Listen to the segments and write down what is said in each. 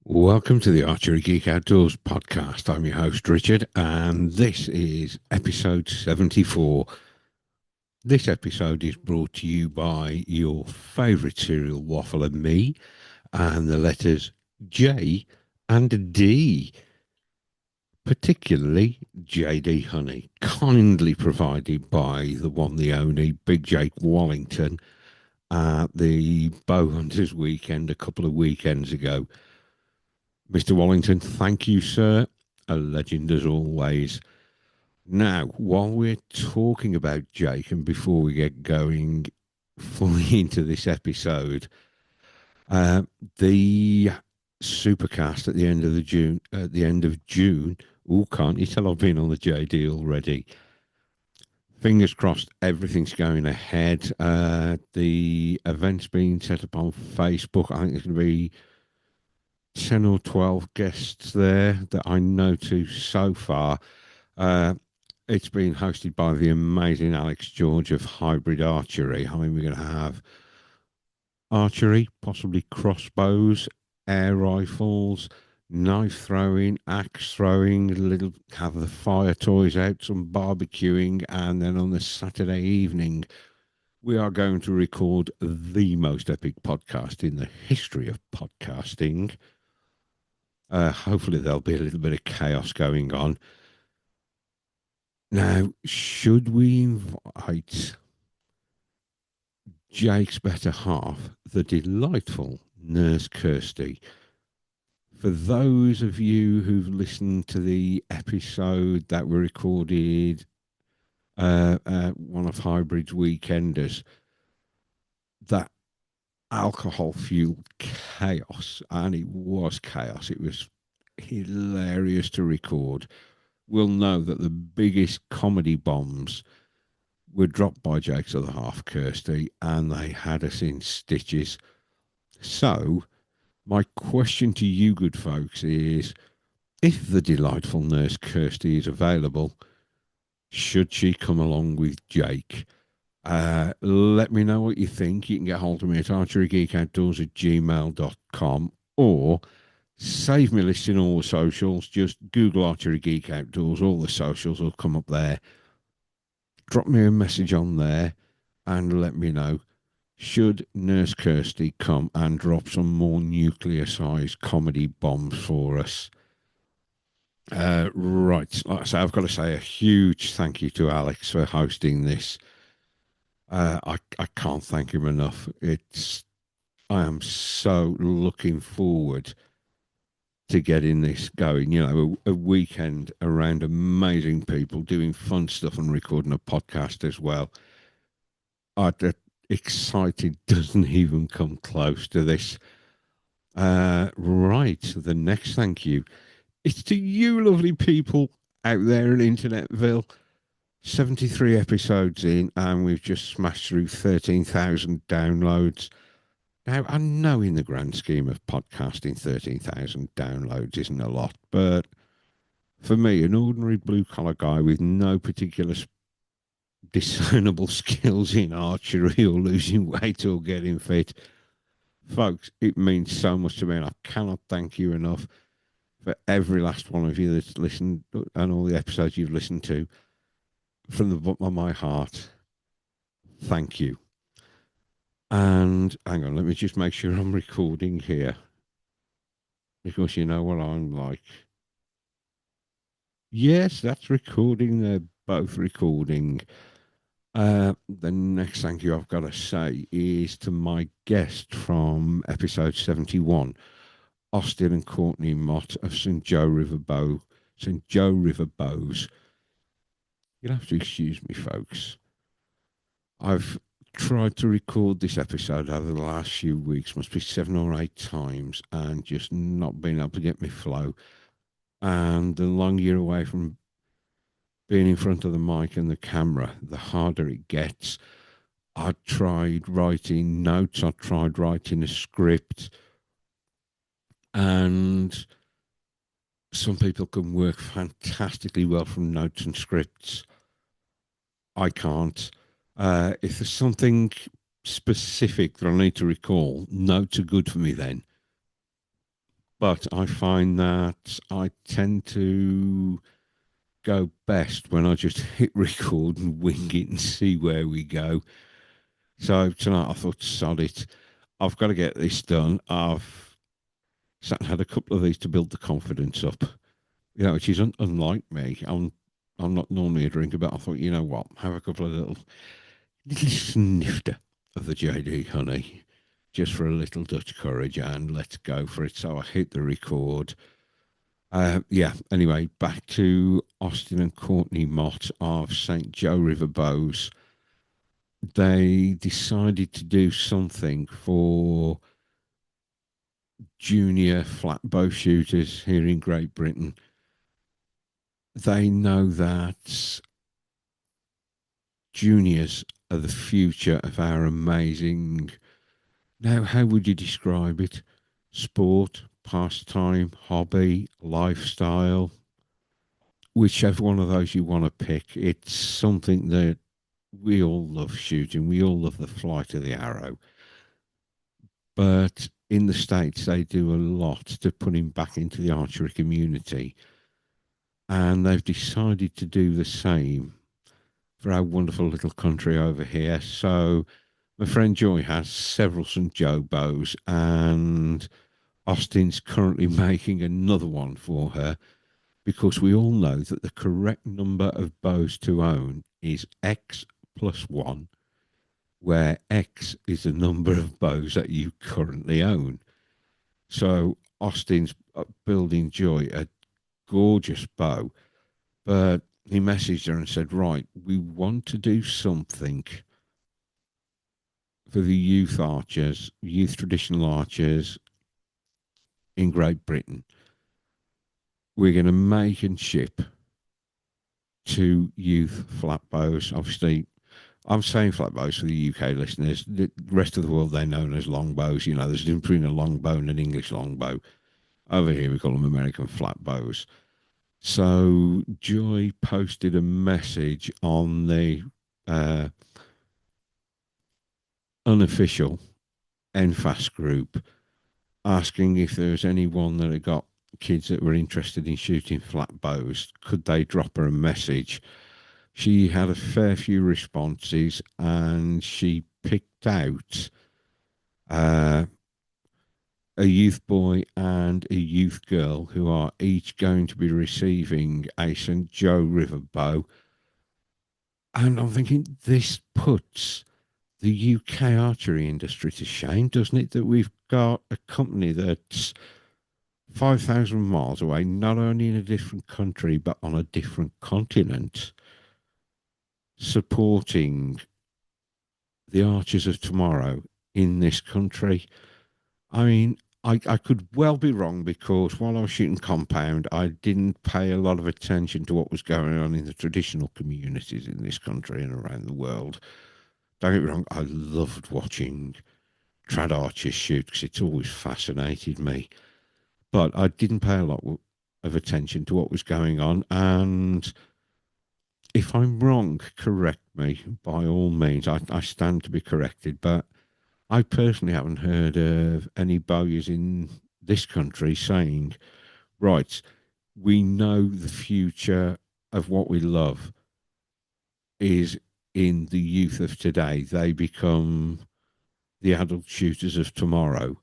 Welcome to the Archery Geek Outdoors podcast. I'm your host, Richard, and this is episode 74. This episode is brought to you by your favourite cereal waffle and me, and the letters J and D, particularly JD Honey, kindly provided by the one, the only Big Jake Wallington at the Bow Hunters weekend a couple of weekends ago. Mr. Wallington, thank you, sir. A legend as always. Now, while we're talking about Jake, and before we get going fully into this episode, uh, the supercast at the end of June. Oh, can't you tell I've been on the JD already? Fingers crossed, everything's going ahead. The event's being set up on Facebook. I think there's going to be 10 or 12 guests there that I know to so far. Uh, it's been hosted by the amazing Alex George of Hybrid Archery. I mean, we're going to have archery, possibly crossbows, air rifles, knife throwing, axe throwing, have the fire toys out, some barbecuing, and then on the Saturday evening, we are going to record the most epic podcast in the history of podcasting. Hopefully, there'll be a little bit of chaos going on. Now, should we invite Jake's better half, the delightful Nurse Kirsty? For those of you who've listened to the episode that we recorded, one of Hybrid's Weekenders, that alcohol fueled chaos, and it was chaos. It was hilarious to record. Will know that the biggest comedy bombs were dropped by Jake's other half, Kirsty, and they had us in stitches. So, my question to you, good folks, is if the delightful Nurse Kirsty is available, should she come along with Jake? Let me know what you think. You can get hold of me at archerygeekoutdoors@gmail.com or save me listing all the socials. Just Google Archery Geek Outdoors. All the socials will come up there. Drop me a message on there and let me know. Should Nurse Kirsty come and drop some more nuclear-sized comedy bombs for us? Right. Like I say, I've got to say a huge thank you to Alex for hosting this. I can't thank him enough. I am so looking forward to getting this going. You know, a weekend around amazing people doing fun stuff and recording a podcast as well. The excited doesn't even come close to this. Right, the next thank you is to you lovely people out there in Internetville. 73 episodes in, and we've just smashed through 13,000 downloads. Now, I know in the grand scheme of podcasting, 13,000 downloads isn't a lot, but for me, an ordinary blue collar guy with no particular discernible skills in archery or losing weight or getting fit, folks, it means so much to me, and I cannot thank you enough for every last one of you that's listened and all the episodes you've listened to. From the bottom of my heart, thank you. And hang on, let me just make sure I'm recording here. Because you know what I'm like. Yes, that's recording. They're both recording. The next thank you I've got to say is to my guest from episode 71, Austin and Courtney Motte of St. Joe River Bows. You'll have to excuse me, folks. I've tried to record this episode over the last few weeks, must be 7 or 8 times, and just not been able to get my flow. And the longer you're away from being in front of the mic and the camera, the harder it gets. I tried writing notes, I tried writing a script, and some people can work fantastically well from notes and scripts. I can't. If there's something specific that I need to recall, notes are good for me then. But I find that I tend to go best when I just hit record and wing it and see where we go. So tonight I thought, sod it, I've got to get this done. I've sat and had a couple of these to build the confidence up, which is unlike me. I'm not normally a drinker, but I thought, you know what, have a couple of little snifter of the JD honey, just for a little Dutch courage, and let's go for it. So I hit the record. Yeah, anyway, back to Austin and Courtney Motte of St. Joe River Bows. They decided to do something for junior flat bow shooters here in Great Britain. They know that juniors are the future of our amazing. Now, how would you describe it? Sport, pastime, hobby, lifestyle, whichever one of those you want to pick. It's something that we all love shooting. We all love the flight of the arrow. But in the States, they do a lot to put him back into the archery community. And they've decided to do the same for our wonderful little country over here. So my friend Joy has several St. Joe bows, and Austin's currently making another one for her because we all know that the correct number of bows to own is X plus one, where X is the number of bows that you currently own. So Austin's building Joy a gorgeous bow, but he messaged her and said, right, we want to do something for the youth archers, youth traditional archers in Great Britain. We're going to make and ship two youth flat bows. Obviously, I'm saying flat bows for the UK listeners. The rest of the world, they're known as long bows. You know, there's a difference between a long bow and an English long bow. Over here, we call them American flat bows. So Joy posted a message on the uh, unofficial NFAS group asking if there was anyone that had got kids that were interested in shooting flat bows. Could they drop her a message? She had a fair few responses, and she picked out uh, a youth boy and a youth girl who are each going to be receiving a St. Joe River bow. And I'm thinking, this puts the UK archery industry to shame, doesn't it? That we've got a company that's 5,000 miles away, not only in a different country, but on a different continent, supporting the archers of tomorrow in this country. I mean, I could well be wrong because while I was shooting compound, I didn't pay a lot of attention to what was going on in the traditional communities in this country and around the world. Don't get me wrong, I loved watching trad archers shoot because it's always fascinated me. But I didn't pay a lot of attention to what was going on. And if I'm wrong, correct me by all means. I stand to be corrected. But I personally haven't heard of any bowyers in this country saying, right, we know the future of what we love is in the youth of today. They become the adult shooters of tomorrow.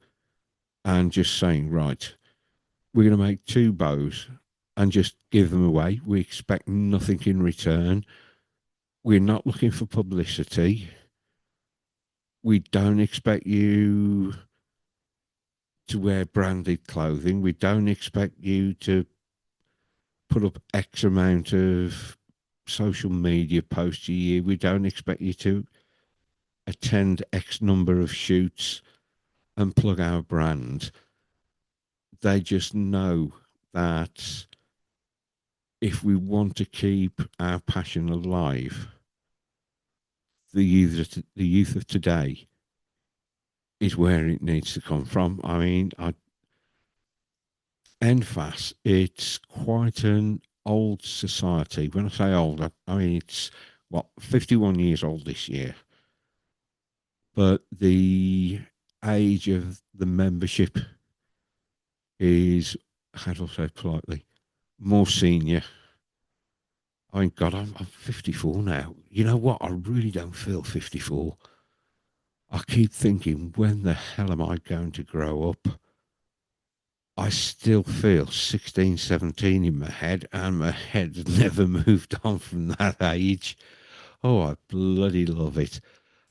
And just saying, right, we're going to make two bows and just give them away. We expect nothing in return. We're not looking for publicity. We don't expect you to wear branded clothing. We don't expect you to put up X amount of social media posts a year. We don't expect you to attend X number of shoots and plug our brand. They just know that if we want to keep our passion alive, the youth of today is where it needs to come from. I mean, NFAS, it's quite an old society. When I say old, I mean it's what 51 years old this year. But the age of the membership is, how do I say it politely, more senior. I mean, God, I'm 54 now. You know what? I really don't feel 54. I keep thinking, when the hell am I going to grow up? I still feel 16, 17 in my head, and my head's never moved on from that age. Oh, I bloody love it.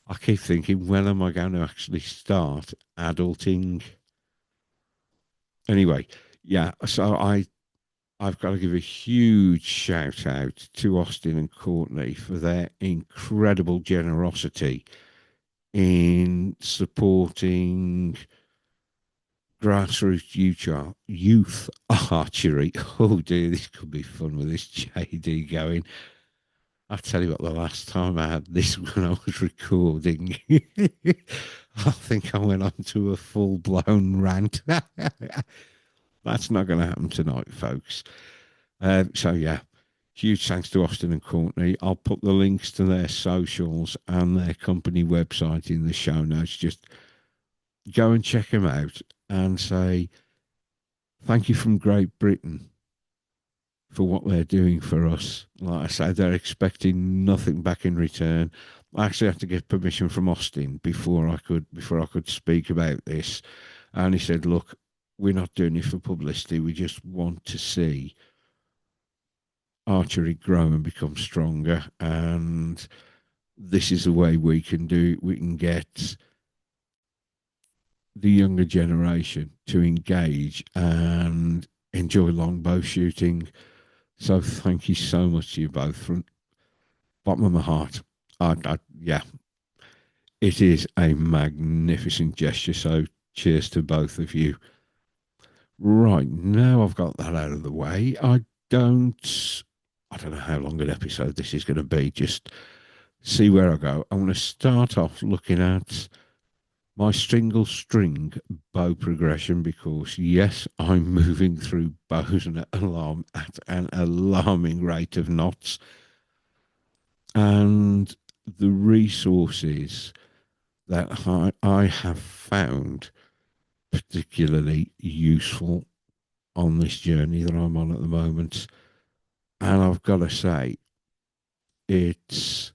I keep thinking, when am I going to actually start adulting? Anyway, yeah, so I've got to give a huge shout out to Austin and Courtney for their incredible generosity in supporting grassroots youth archery. Oh dear, this could be fun with this JD going. I tell you what, the last time I had this when I was recording, I think I went on to a full blown rant. That's not going to happen tonight, folks. So yeah, huge thanks to Austin and Courtney. I'll put the links to their socials and their company website in the show notes. Just go and check them out and say thank you from Great Britain for what they're doing for us. Like I say, they're expecting nothing back in return. I actually had to get permission from Austin before I could speak about this, and he said, "Look, we're not doing it for publicity. We just want to see archery grow and become stronger, and this is the way we can do it. We can get the younger generation to engage and enjoy longbow shooting." So thank you so much to you both from bottom of my heart. Yeah, it is a magnificent gesture. So cheers to both of you. Right, now I've got that out of the way. Don't, I don't know how long an episode this is going to be. Just see where I go. I'm going to start off looking at my single string bow progression because yes, I'm moving through bows at an alarming rate of knots, and the resources that I have found particularly useful on this journey that I'm on at the moment. And I've got to say, it's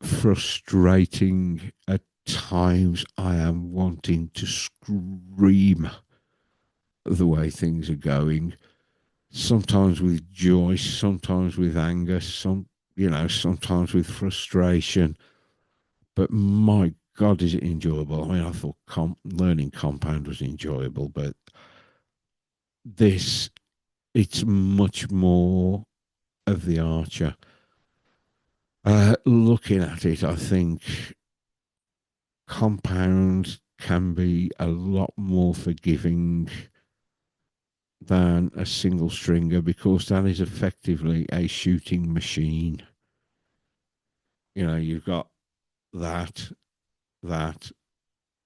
frustrating at times. I am wanting to scream the way things are going, sometimes with joy, sometimes with anger, sometimes with frustration. But my God, is it enjoyable? I mean, I thought learning compound was enjoyable, but this, it's much more of the archer. Looking at it, I think compound can be a lot more forgiving than a single stringer because that is effectively a shooting machine. You know, you've got that, that,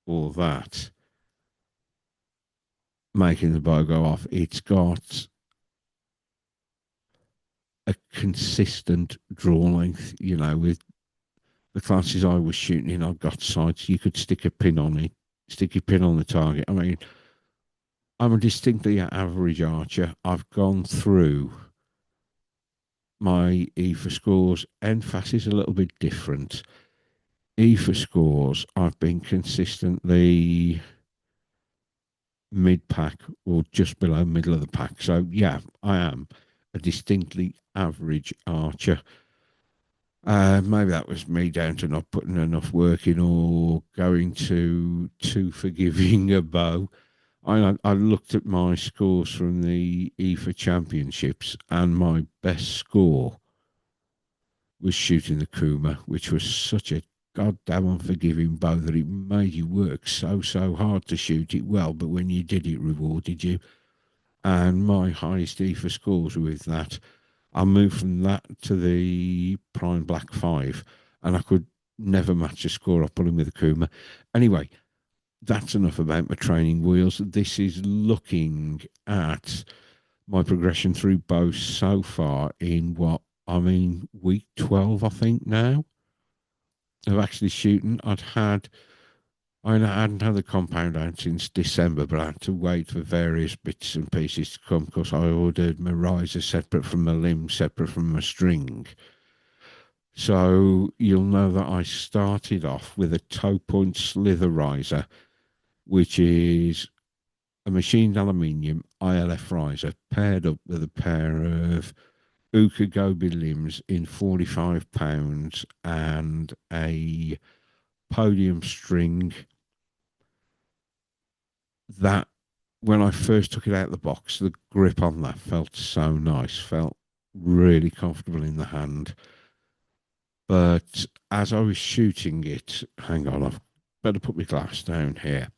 or that making the bow go off. It's got a consistent draw length, with the classes I was shooting in, I've got sights. You could stick a pin on it, stick your pin on the target. I mean, I'm a distinctly average archer. I've gone through my EFA scores. NFAS is a little bit different. EFA scores, I've been consistently mid pack or just below middle of the pack. So, yeah, I am a distinctly average archer. Maybe that was me down to not putting enough work in or going to too forgiving a bow. I looked at my scores from the EFA Championships, and my best score was shooting the Kuma, which was such a goddamn unforgiving bow that it made you work so hard to shoot it well, but when you did, it rewarded you. And my highest EFA scores were with that. I moved from that to the Prime Black 5, and I could never match a score I put in with the Kuma. Anyway, that's enough about my training wheels. This is looking at my progression through both so far in week 12, I think now, of actually shooting. hadn't had the compound out since December, but I had to wait for various bits and pieces to come because I ordered my riser separate from my limb, separate from my string. So you'll know that I started off with a toe point slither riser, which is a machined aluminium ILF riser paired up with a pair of Ukagobi limbs in £45 and a podium string that when I first took it out of the box, the grip on that felt so nice, felt really comfortable in the hand. But as I was shooting it, hang on, I've better put my glass down here.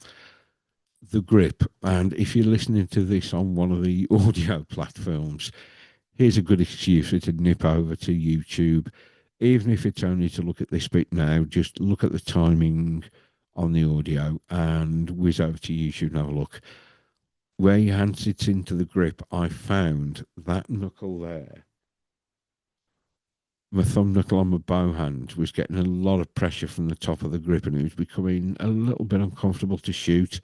The grip, and if you're listening to this on one of the audio platforms, here's a good excuse to nip over to YouTube. Even if it's only to look at this bit now, just look at the timing on the audio and whiz over to YouTube and have a look. Where your hand sits into the grip, I found that knuckle there, my thumb knuckle on my bow hand, was getting a lot of pressure from the top of the grip and it was becoming a little bit uncomfortable to shoot.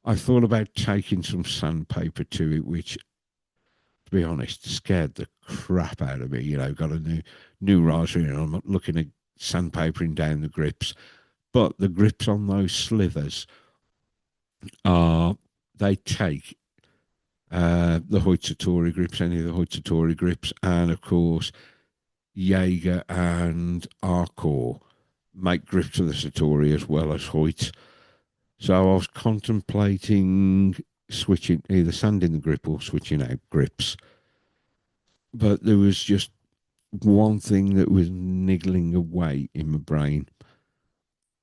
I thought about taking some sandpaper to it, which, to be honest, scared the crap out of me. You know, got a new riser and I'm looking at sandpapering down the grips. But the grips on those slithers are, they take the Hoitsutori grips, any of the Hoitsutori grips, and of course Jaeger and Arcor make grips of the Satori as well as Hoyt. So I was contemplating switching, either sanding the grip or switching out grips. But there was just one thing that was niggling away in my brain.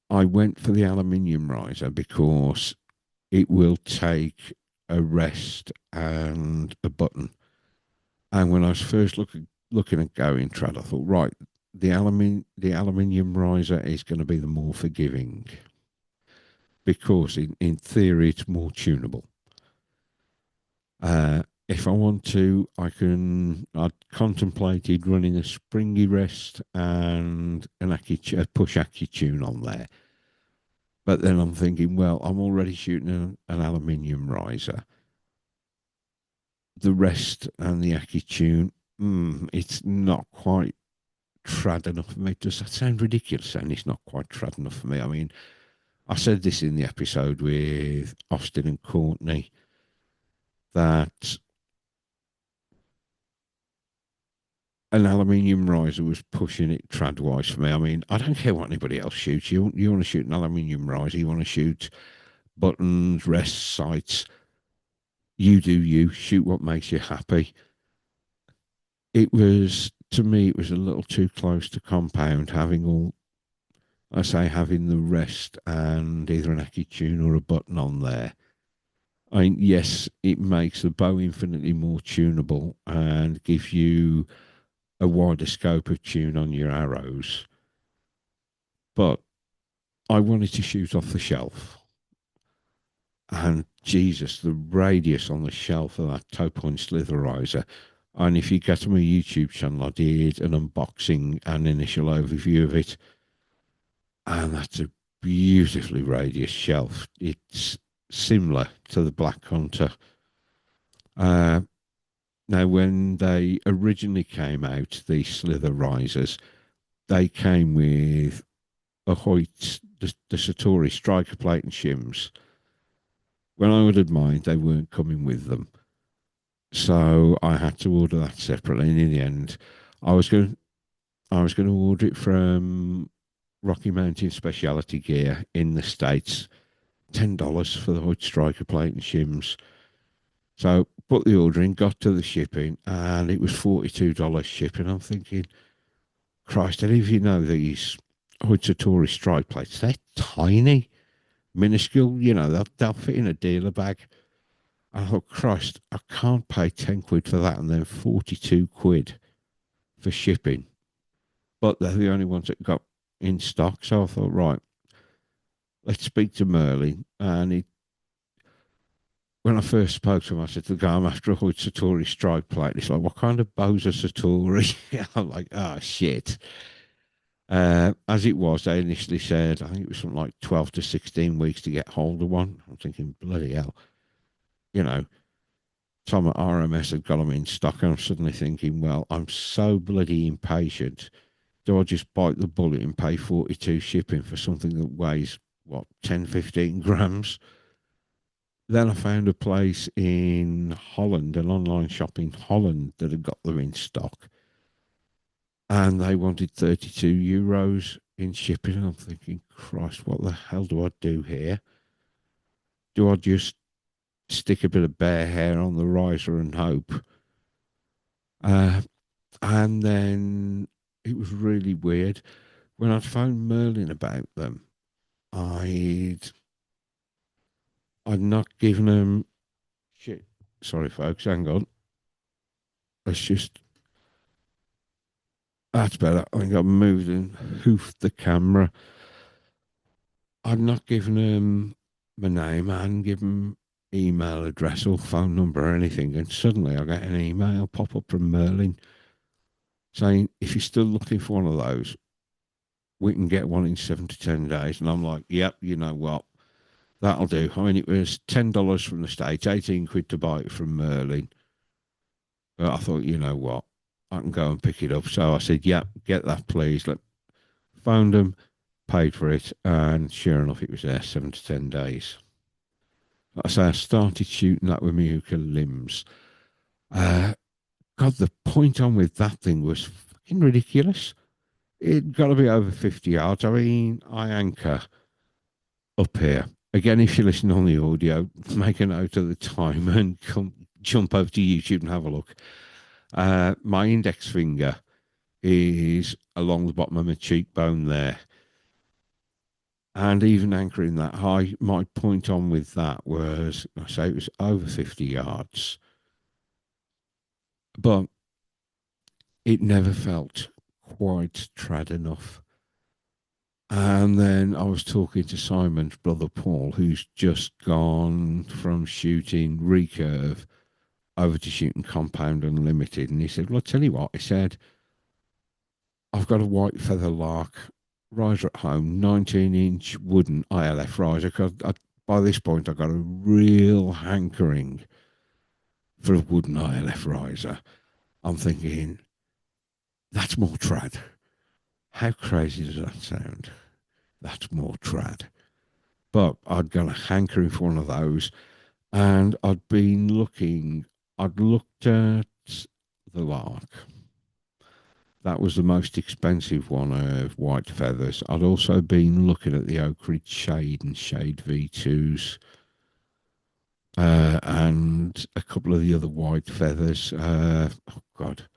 I went for the aluminium riser because it will take a rest and a button. And when I was first looking at going trad, I thought, right, the aluminium riser is going to be the more forgiving because in theory it's more tunable. If I want to, I'd contemplated running a springy rest and a push Aki tune on there. But then I'm thinking, well, I'm already shooting an aluminium riser. The rest and the Aki tune, it's not quite trad enough for me. Does that sound ridiculous? And it's not quite trad enough for me. I mean, I said this in the episode with Austin and Courtney that an aluminium riser was pushing it trad wise for me. I mean, I don't care what anybody else shoots. You want to shoot an aluminium riser, you want to shoot buttons, rests, sights. You do you. Shoot what makes you happy. It was, to me, it was a little too close to compound having all, I say, having the rest and either an Aki tune or a button on there. I mean, yes, it makes the bow infinitely more tunable and gives you a wider scope of tune on your arrows. But I wanted to shoot off the shelf. And Jesus, the radius on the shelf of that toe point slither riser. And if you get to my YouTube channel, I did an unboxing and initial overview of it. And that's a beautifully radius shelf. It's similar to the Black Hunter. Now, when they originally came out, the slither risers, they came with a Hoyt, the Satori striker plate and shims. When I ordered mine, they weren't coming with them. So I had to order that separately. And in the end, I was going to order it from Rocky Mountain Specialty Gear in the States. $10 for the Hoyt striker plate and shims. So put the order in, got to the shipping, and it was $42 shipping. I'm thinking, Christ, any of you know these Hoitsutori strike plates? They're tiny, minuscule. You know, they'll fit in a dealer bag. I thought, Christ, I can't pay 10 quid for that and then 42 quid for shipping. But they're the only ones that got in stock. So I thought, right, let's speak to Merlin. And when I first spoke to him, I said to the guy, I'm after a Hoyt Satori strike plate. He's like, what kind of bow's a Satori? I'm like, oh, shit. As it was, they initially said, I think it was something like 12 to 16 weeks to get hold of one. I'm thinking, bloody hell, you know, Tom at RMS had got them in stock, and I'm suddenly thinking, well, I'm so bloody impatient. Do I just bite the bullet and pay 42 shipping for something that weighs, what, 10, 15 grams? Then I found a place in Holland, an online shop in Holland that had got them in stock, and they wanted €32 in shipping. And I'm thinking, Christ, what the hell do I do here? Do I just stick a bit of bear hair on the riser and hope? Uh, and then it was really weird. When I'd phoned Merlin about them, I'd I'd not given them shit. Sorry, folks, hang on. Let's just That's better. I think I moved and hoofed the camera. I'd not given him my name. I hadn't given email address or phone number or anything. And suddenly I get an email pop up from Merlin saying, if you're still looking for one of those, we can get one in 7 to 10 days. And I'm like, yep, you know what? That'll do. I mean, it was $10 from the States, 18 quid to buy it from Merlin. But I thought, you know what? I can go and pick it up. So I said, yep, get that, please. Found them, paid for it, and sure enough, it was there 7 to 10 days. Like I say, I started shooting that with my Uka limbs. Uh, God, the point on with that thing was fucking ridiculous. It got to be over 50 yards. I mean, I anchor up here. Again, if you listen on the audio, make a note of the time and jump over to YouTube and have a look. My index finger is along the bottom of my cheekbone there. And even anchoring that high, my point on with that was, I say it was over 50 yards, but it never felt quite trad enough. And then I was talking to Simon's brother Paul, who's just gone from shooting recurve over to shooting compound unlimited. And he said, well, I'll tell you what, he said, I've got a white feather lark riser at home, 19-inch wooden ILF riser, because by this point I got a real hankering for a wooden ILF riser. I'm thinking, that's more trad. How crazy does that sound? That's more trad. But I'd got a hankering for one of those, and I'd looked at the lark. That was the most expensive one of white feathers. I'd also been looking at the Oak Ridge Shade and Shade V2s, and a couple of the other white feathers. Oh, God.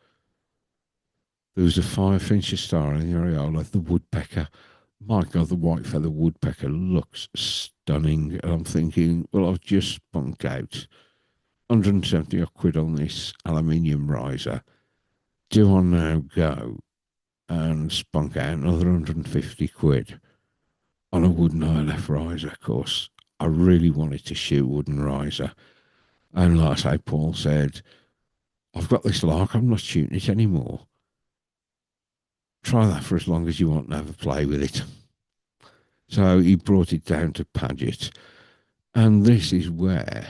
There was a 5 inch star in the areola, the woodpecker. My God, the white feather woodpecker looks stunning. And I'm thinking, well, I've just spunked out 170 quid on this aluminium riser. Do I now go and spunk out another 150 quid on a wooden ILF riser? Of course, I really wanted to shoot wooden riser. And like I say, Paul said, I've got this lark, I'm not shooting it anymore. Try that for as long as you want and have a play with it. So he brought it down to Paget. And this is where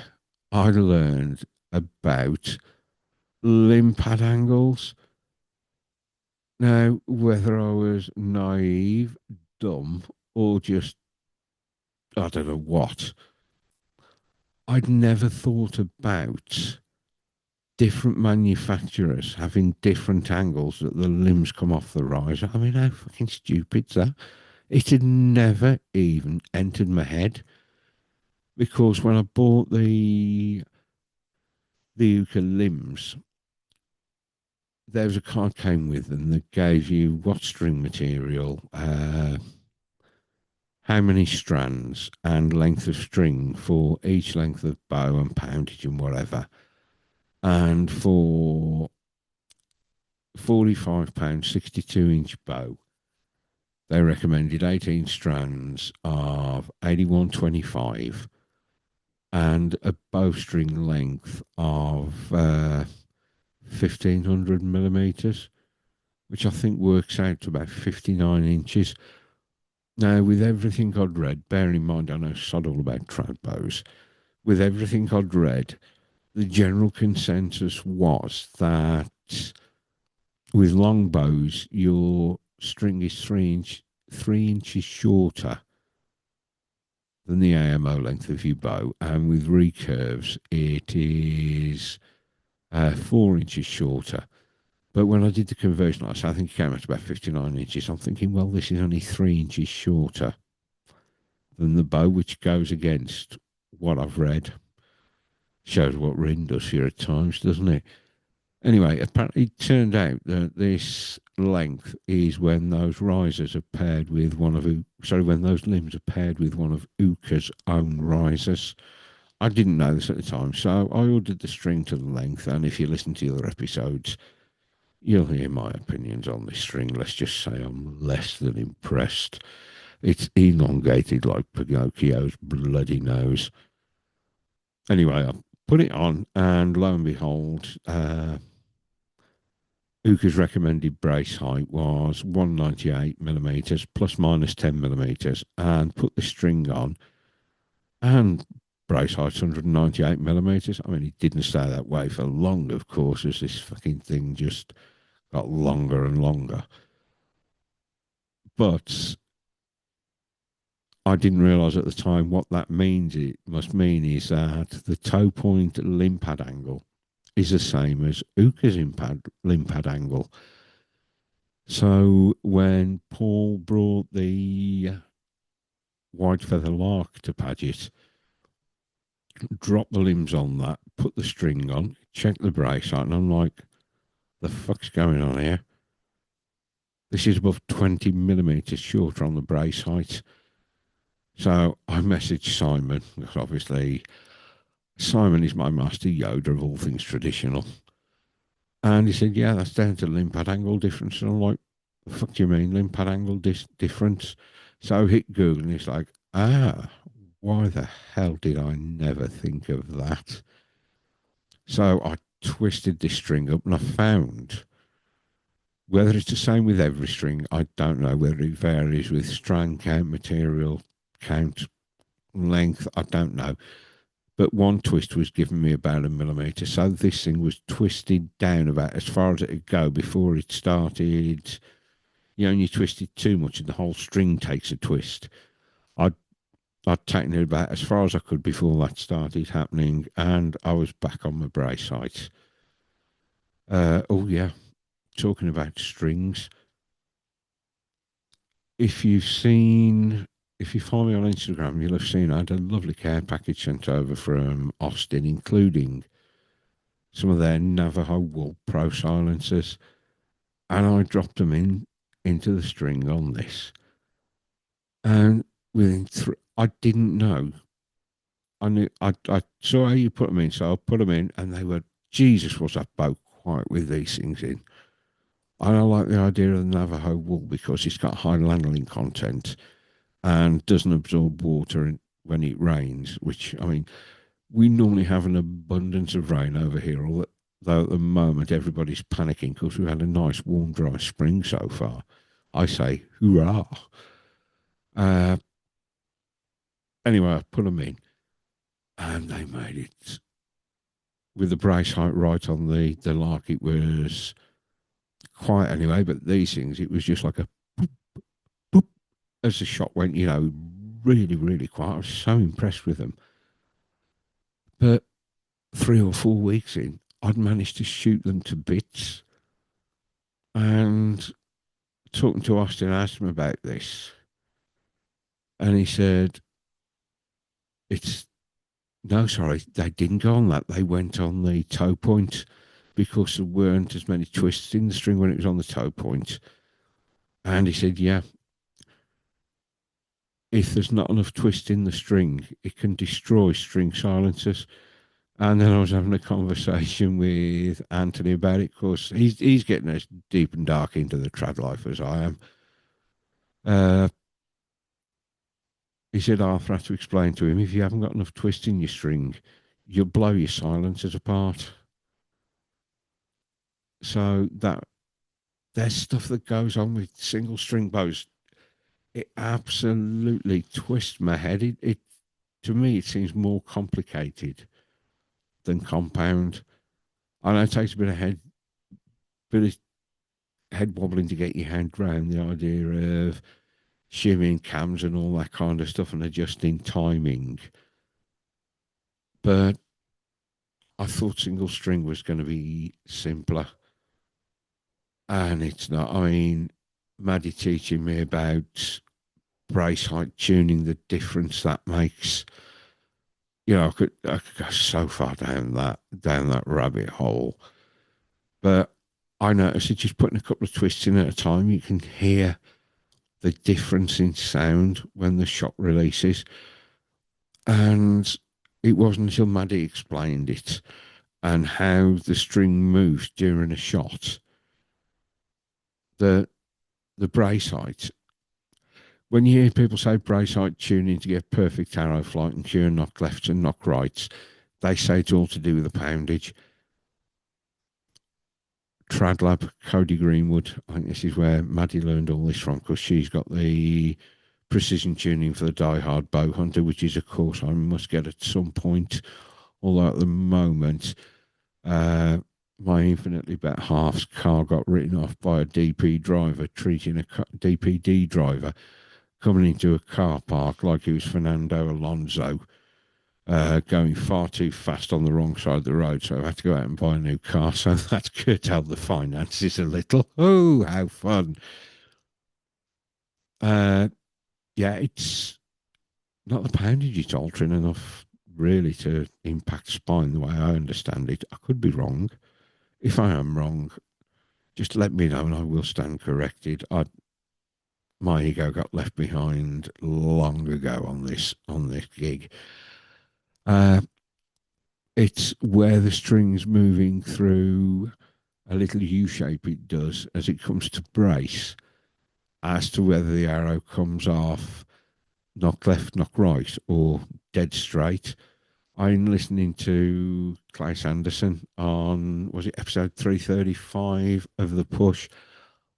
I learned about limb pad angles. Now, whether I was naive, dumb, or just, I don't know what, I'd never thought about different manufacturers having different angles that the limbs come off the riser. I mean, how fucking stupid's that? It had never even entered my head, because when I bought the Uka limbs, there was a card came with them that gave you what string material, how many strands, and length of string for each length of bow and poundage and whatever. And for £45, 62-inch bow, they recommended 18 strands of 81.25 and a bowstring length of 1500 millimeters, which I think works out to about 59 inches. Now, with everything I'd read, bear in mind I know sod all about trad bows, with everything I'd read, the general consensus was that with long bows, your string is 3 inches shorter than the AMO length of your bow, and with recurves, it is 4 inches shorter. But when I did the conversion, I think it came out about 59 inches. I'm thinking, well, this is only 3 inches shorter than the bow, which goes against what I've read. Shows what Rin does here at times, doesn't it? Anyway, apparently it turned out that this length is when those risers are paired with one of when those limbs are paired with one of Uka's own risers. I didn't know this at the time, so I ordered the string to the length, and if you listen to the other episodes, you'll hear my opinions on this string. Let's just say I'm less than impressed. It's elongated like Pinocchio's bloody nose. Anyway, I put it on, and lo and behold, Uka's recommended brace height was 198 millimeters plus minus 10 millimeters, and put the string on, and brace height's 198 millimeters. I mean, it didn't stay that way for long, of course, as this fucking thing just got longer and longer. But I didn't realise at the time what that means. It must mean is that the toe point limb pad angle is the same as Uka's limb pad angle. So when Paul brought the white feather lark to Paget, dropped the limbs on that, put the string on, checked the brace out, and I'm like, the fuck's going on here? This is above 20 millimetres shorter on the brace height. So I messaged Simon, because obviously Simon is my master Yoda of all things traditional. And he said, yeah, that's down to limb pad angle difference. And I'm like, the fuck do you mean, limb pad angle difference? So I hit Google, and it's like, why the hell did I never think of that? So I twisted this string up, and I found, whether it's the same with every string, I don't know. Whether it varies with strand count, material count, length, I don't know. But one twist was giving me about a millimetre. So this thing was twisted down about as far as it could go before it started. You know, when you twist it too much and the whole string takes a twist. I'd, I'd taken it about as far as I could before that started happening, and I was back on my brace height. Oh, yeah. Talking about strings. If you've seen, if you follow me on Instagram, you'll have seen I had a lovely care package sent over from Austin, including some of their Navajo wool pro silencers, and I dropped them into the string on this. And within I didn't know. I knew I saw how you put them in, so I put them in, and they were, Jesus, was that boat quiet with these things in. And I like the idea of the Navajo wool because it's got high lanolin content and doesn't absorb water when it rains, which, I mean, we normally have an abundance of rain over here, although at the moment everybody's panicking because we've had a nice, warm, dry spring so far. I say, hurrah. Uh, anyway, I put them in, and they made it with the brace height right on the lark. It was quiet anyway, but these things, it was just like a boop, boop, as the shot went, you know, really, really quiet. I was so impressed with them. But 3 or 4 weeks in, I'd managed to shoot them to bits. And talking to Austin, I asked him about this. And he said, it's no, sorry, they didn't go on that. They went on the toe point because there weren't as many twists in the string when it was on the toe point. And he said, yeah, if there's not enough twist in the string, it can destroy string silencers. And then I was having a conversation with Anthony about it because he's getting as deep and dark into the trad life as I am. Uh, he said, Arthur had to explain to him, if you haven't got enough twist in your string, you'll blow your silencers apart. So there's stuff that goes on with single string bows. It absolutely twists my head. It to me it seems more complicated than compound. I know it takes a bit of head wobbling to get your head around the idea of shimming cams and all that kind of stuff and adjusting timing. But I thought single string was going to be simpler, and it's not. I mean, Maddie teaching me about brace height tuning, the difference that makes. I could go so far down that rabbit hole. But I noticed that just putting a couple of twists in at a time, you can hear the difference in sound when the shot releases. And it wasn't until Maddie explained it and how the string moves during a shot that the brace height. When you hear people say brace height tuning to get perfect arrow flight and cure knock lefts and knock rights, they say it's all to do with the poundage. Tradlab, Cody Greenwood. I think this is where Maddie learned all this from because she's got the precision tuning for the Die Hard Bow Hunter, which is a course I must get at some point. Although at the moment, uh, my infinitely better half's car got written off by a DP driver treating a DPD driver coming into a car park like he was Fernando Alonso, going far too fast on the wrong side of the road. So I had to go out and buy a new car. So that's curtailed the finances a little. Oh, how fun. Uh, yeah, it's not the poundage it's altering enough really to impact spine the way I understand it. I could be wrong. If I am wrong, just let me know and I will stand corrected. My ego got left behind long ago on this gig. Uh, it's where the string's moving through a little U shape it does as it comes to brace as to whether the arrow comes off knock left, knock right, or dead straight. I'm listening to Clay Anderson on, was it episode 335 of The Push?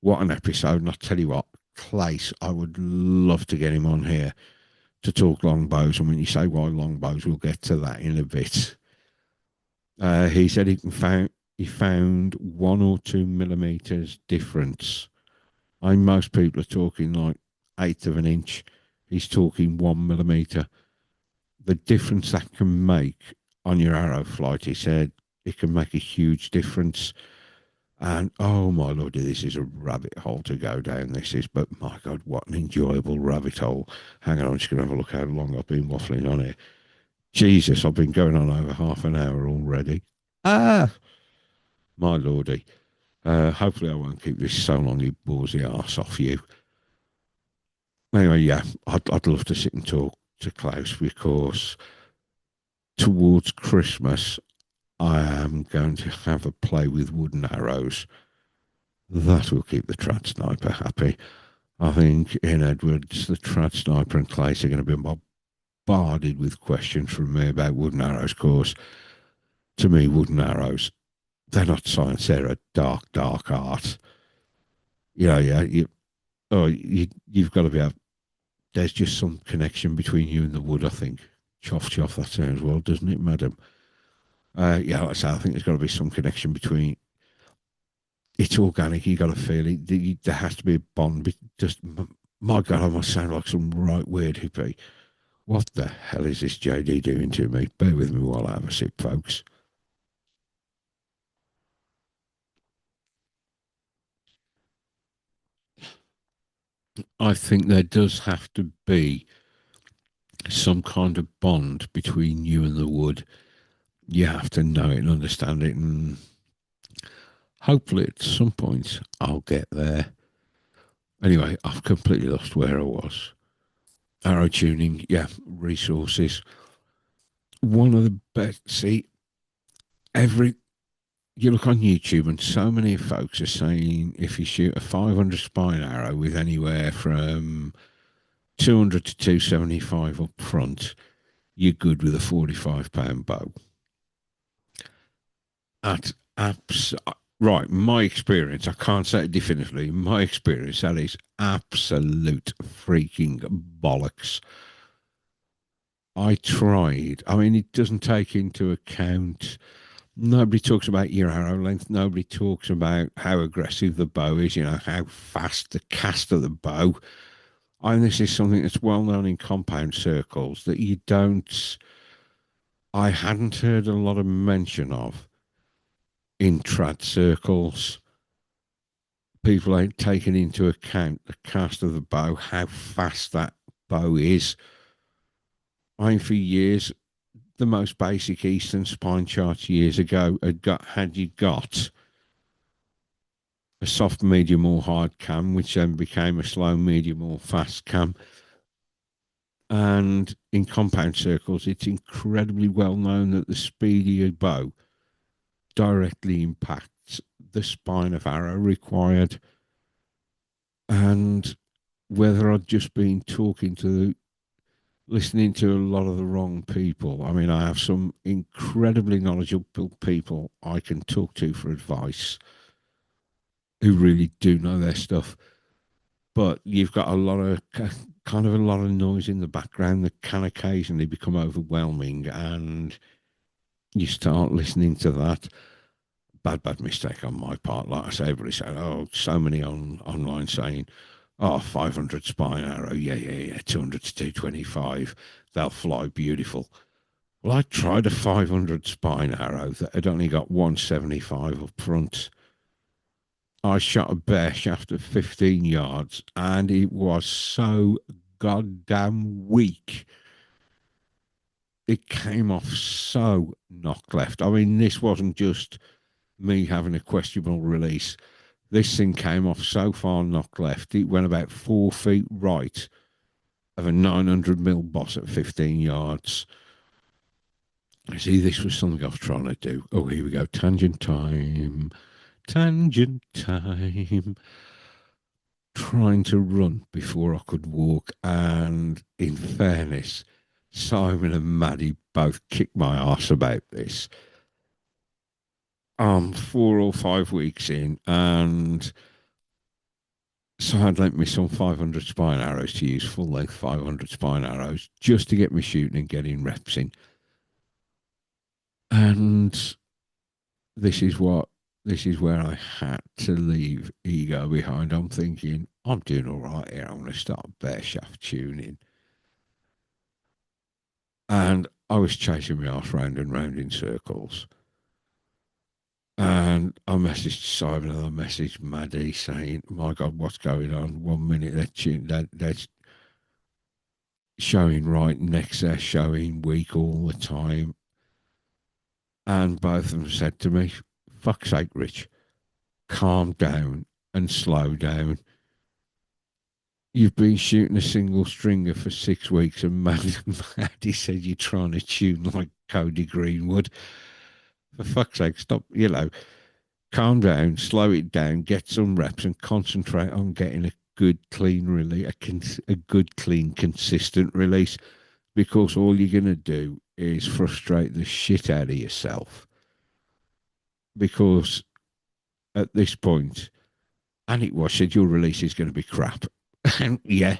What an episode. And I'll tell you what, Clace, I would love to get him on here to talk longbows. And when you say why longbows, we'll get to that in a bit. He said he found 1 or 2 millimeters difference. Most people are talking like eighth of an inch. He's talking 1 millimeter. The difference that can make on your arrow flight, he said, it can make a huge difference. And oh my lordy, this is a rabbit hole to go down. This is, but my God, what an enjoyable rabbit hole. Hang on, I'm just going to have a look how long I've been waffling on it. Jesus, I've been going on over half an hour already. Ah, my lordy. Hopefully, I won't keep this so long it bores the arse off you. Anyway, yeah, I'd love to sit and talk to Klaus because towards Christmas, I am going to have a play with wooden arrows. That will keep the trad sniper happy. I think in Edwards, the trad sniper and Klaus are going to be bombarded with questions from me about wooden arrows. Of course, to me, wooden arrows, they're not science, they're a dark, dark art. Yeah, you've got to be able, there's just some connection between you and the wood, I think. Choff, choff, that sounds well, doesn't it, madam? Yeah, like I say, I think there's got to be some connection between, it's organic, you got to feel it. There has to be a bond. Just, my God, I must sound like some right weird hippie. What the hell is this JD doing to me? Bear with me while I have a sip, folks. I think there does have to be some kind of bond between you and the wood. You have to know it and understand it, and hopefully at some point I'll get there. Anyway, I've completely lost where I was. Arrow tuning, yeah, resources. One of the best. See, every you look on YouTube, and so many folks are saying if you shoot a 500 spine arrow with anywhere from 200 to 275 up front, you're good with a 45-pound bow. At abs- Right, my experience, I can't say it definitively. My experience, that is absolute freaking bollocks. I tried. I mean, it doesn't take into account. Nobody talks about your arrow length. Nobody talks about how aggressive the bow is, how fast the cast of the bow. And this is something that's well known in compound circles that you don't, I hadn't heard a lot of mention of in trad circles. People ain't taking into account the cast of the bow, how fast that bow is. I mean, for years, the most basic Eastern spine charts years ago had you got a soft, medium, or hard cam, which then became a slow, medium, or fast cam. And in compound circles, it's incredibly well known that the speedier bow directly impacts the spine of arrow required. And whether I'd just been listening to a lot of the wrong people. I mean, I have some incredibly knowledgeable people I can talk to for advice who really do know their stuff. But you've got a lot of noise in the background that can occasionally become overwhelming, and you start listening to that. Bad mistake on my part. Like I say, everybody saying, "Oh, so many online saying, oh, 500 spine arrow, yeah, 200 to 225, they'll fly beautiful." Well, I tried a 500 spine arrow that had only got 175 up front. I shot a bear shaft of 15 yards and it was so goddamn weak. It came off so knock left. I mean, this wasn't just me having a questionable release. This thing came off so far knock left, it went about 4 feet right of a 900 mil boss at 15 yards. I see this was something I was trying to do. Oh, here we go. Tangent time. Tangent time. Trying to run before I could walk. And in fairness, Simon and Maddie both kicked my ass about this. I'm 4 or 5 weeks in, and so I'd lent me some 500 spine arrows to use, full length 500 spine arrows, just to get me shooting and getting reps in. And this is what this is where I had to leave ego behind. I'm thinking, I'm doing all right here. I'm going to start bear shaft tuning. And I was chasing my ass round and round in circles. And I messaged Simon and I messaged Maddie saying, my God, what's going on? 1 minute they're showing right, next they're showing weak all the time. And both of them said to me, fuck's sake, Rich, calm down and slow down. You've been shooting a single stringer for 6 weeks, and Maddie said you're trying to tune like Cody Greenwood. For fuck's sake, stop, calm down, slow it down, get some reps, and concentrate on getting a good, clean release, a good, clean, consistent release, because all you're going to do is frustrate the shit out of yourself. Because at this point, and it was said your release is going to be crap. And yeah,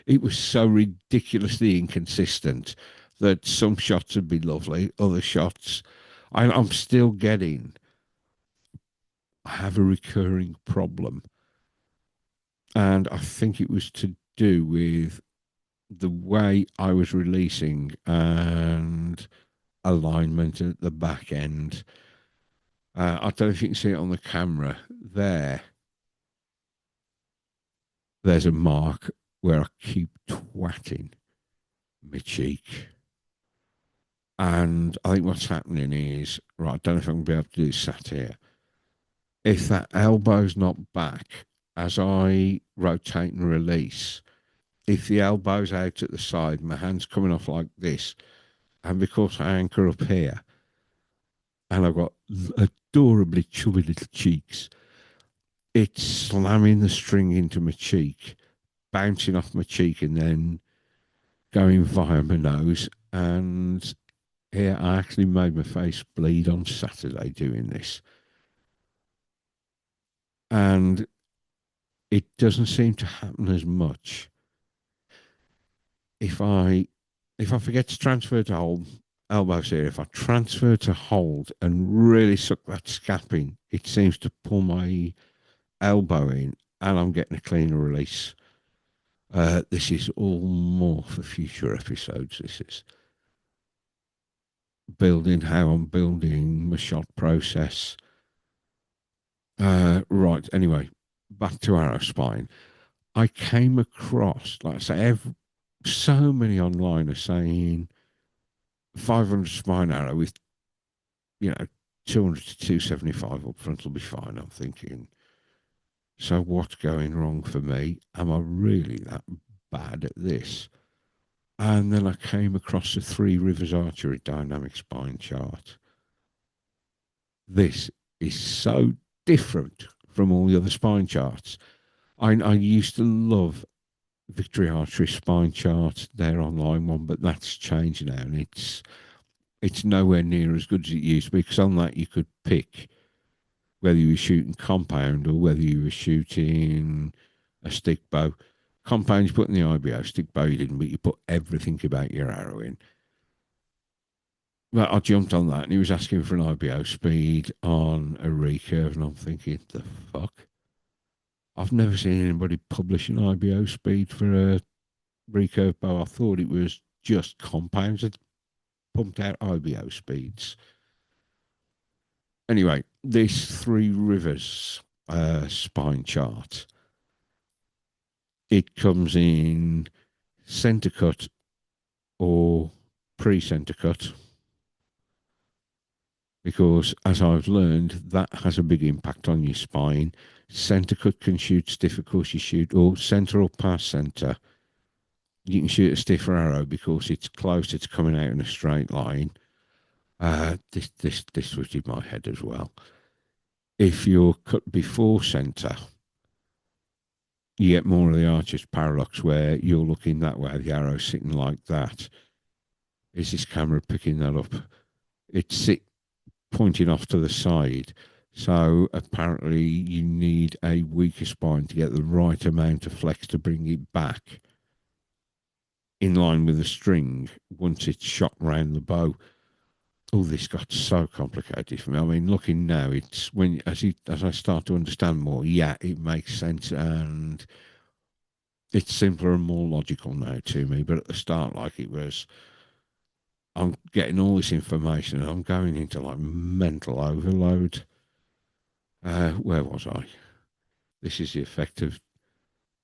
it was so ridiculously inconsistent that some shots would be lovely, other shots, I'm still getting. I have a recurring problem, and I think it was to do with the way I was releasing and alignment at the back end. I don't know if you can see it on the camera there. There's a mark where I keep twatting my cheek. And I think what's happening is, right, I don't know if I'm going to be able to do this sat here. If that elbow's not back as I rotate and release, if the elbow's out at the side, my hand's coming off like this, and because I anchor up here, and I've got adorably chubby little cheeks, it's slamming the string into my cheek, bouncing off my cheek, and then going via my nose. And here, I actually made my face bleed on Saturday doing this. And it doesn't seem to happen as much if I forget to transfer to hold elbows here. If I transfer to hold and really suck that scap in, it seems to pull my elbow in, and I'm getting a cleaner release. This is all more for future episodes. This is building how I'm building my shot process. Right. Anyway, back to arrow spine. I came across, like I say, so many online are saying 500 spine arrow with, 200 to 275 up front will be fine. I'm thinking, so what's going wrong for me? Am I really that bad at this? And then I came across the Three Rivers Archery dynamic spine chart. This is so different from all the other spine charts. I used to love Victory Archery spine chart, their online one, but that's changed now, and it's nowhere near as good as it used to be. Because on that you could pick whether you were shooting compound or whether you were shooting a stick bow. Compound you put in the IBO, stick bow you didn't, but you put everything about your arrow in. Well, I jumped on that and he was asking for an IBO speed on a recurve, and I'm thinking, the fuck? I've never seen anybody publish an IBO speed for a recurve bow. I thought it was just compounds that pumped out IBO speeds. Anyway, this Three Rivers spine chart, it comes in center cut or pre-center cut, because as I've learned, that has a big impact on your spine. Center cut can shoot stiff, of course you shoot, or center or past center. You can shoot a stiffer arrow because it's closer to coming out in a straight line. This was in my head as well. If you're cut before center, you get more of the archer's paradox where you're looking that way, the arrow's sitting like that. Is this camera picking that up? It's pointing off to the side. So apparently you need a weaker spine to get the right amount of flex to bring it back in line with the string once it's shot round the bow. Oh, this got so complicated for me. I mean, looking now, it's when as I start to understand more, yeah, it makes sense, and it's simpler and more logical now to me. But at the start, like it was, I'm getting all this information and I'm going into like mental overload. Where was I? This is the effect of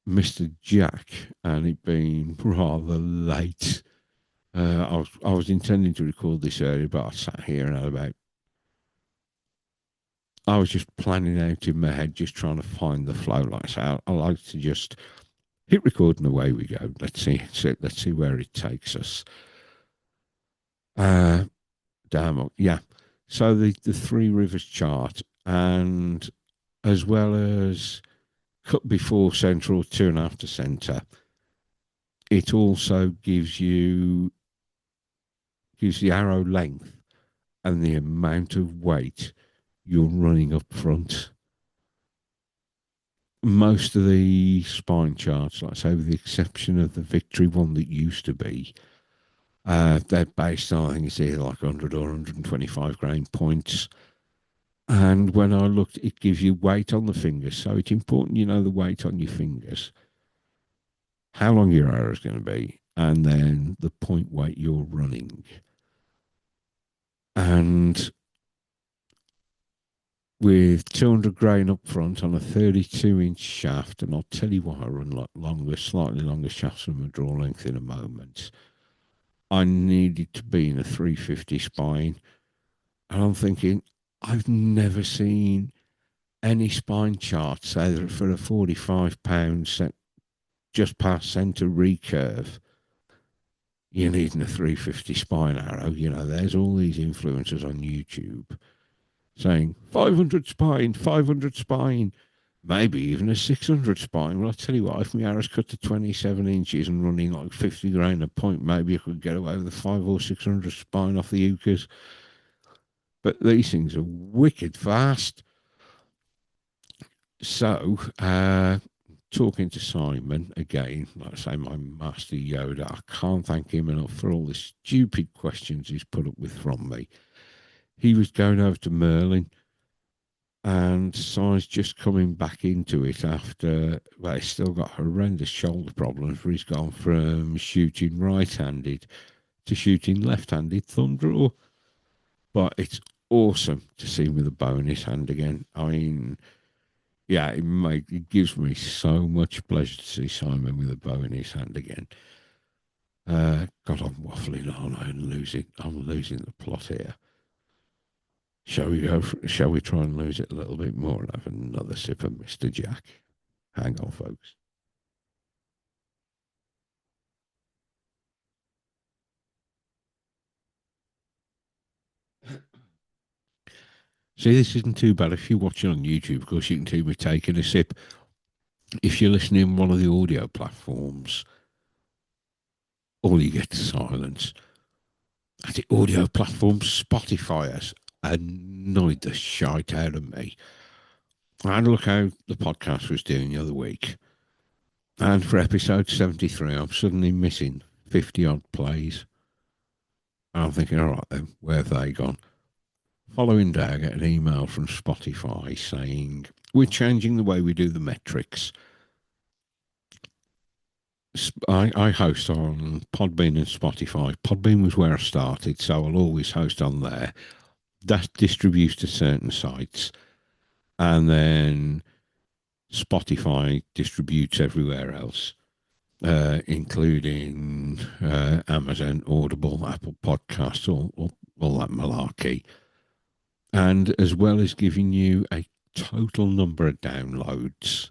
Mr. Jack and it being rather late. I was intending to record this earlier, but I sat here and had about. I was just planning out in my head, just trying to find the flow. Like I say, I like to just hit record and away we go. Let's see where it takes us. Damn, yeah. So the Three Rivers chart, and as well as cut before centre or two and after centre, it also gives the arrow length and the amount of weight you're running up front. Most of the spine charts, like I say, with the exception of the Victory one that used to be, they're based on, I think it's either like 100 or 125 grain points. And when I looked, it gives you weight on the fingers. So it's important you know the weight on your fingers, how long your arrow is going to be, and then the point weight you're running. And with 200 grain up front on a 32-inch shaft, and I'll tell you why I run like slightly longer shafts than my draw length in a moment. I needed to be in a 350 spine, and I'm thinking, I've never seen any spine chart say that for a 45-pound set just past centre recurve, you're needing a 350 spine arrow. There's all these influencers on YouTube saying 500 spine, 500 spine, maybe even a 600 spine. Well, I tell you what, if my arrow's cut to 27 inches and running like 50 grain a point, maybe I could get away with a 500 or 600 spine off the Ukers. But these things are wicked fast. So, talking to Simon again, like I say, my master Yoda, I can't thank him enough for all the stupid questions he's put up with from me. He was going over to Merlin, and Si's just coming back into it after, well, he's still got horrendous shoulder problems where he's gone from shooting right handed to shooting left handed thumb draw. But it's awesome to see him with a bow in his hand again. I mean, yeah, it gives me so much pleasure to see Simon with a bow in his hand again. God, I'm waffling on and I'm losing the plot here. Shall we try and lose it a little bit more and have another sip of Mr. Jack? Hang on, folks. See, this isn't too bad. If you're watching on YouTube, of course, you can see me taking a sip. If you're listening on one of the audio platforms, all you get is silence. At the audio platform, Spotify has annoyed the shite out of me. I had a look how the podcast was doing the other week. And for episode 73, I'm suddenly missing 50 odd plays. And I'm thinking, all right then, where have they gone? Following day, I get an email from Spotify saying, we're changing the way we do the metrics. I host on Podbean and Spotify. Podbean was where I started, so I'll always host on there. That distributes to certain sites. And then Spotify distributes everywhere else, including Amazon, Audible, Apple Podcasts, all that malarkey. And as well as giving you a total number of downloads,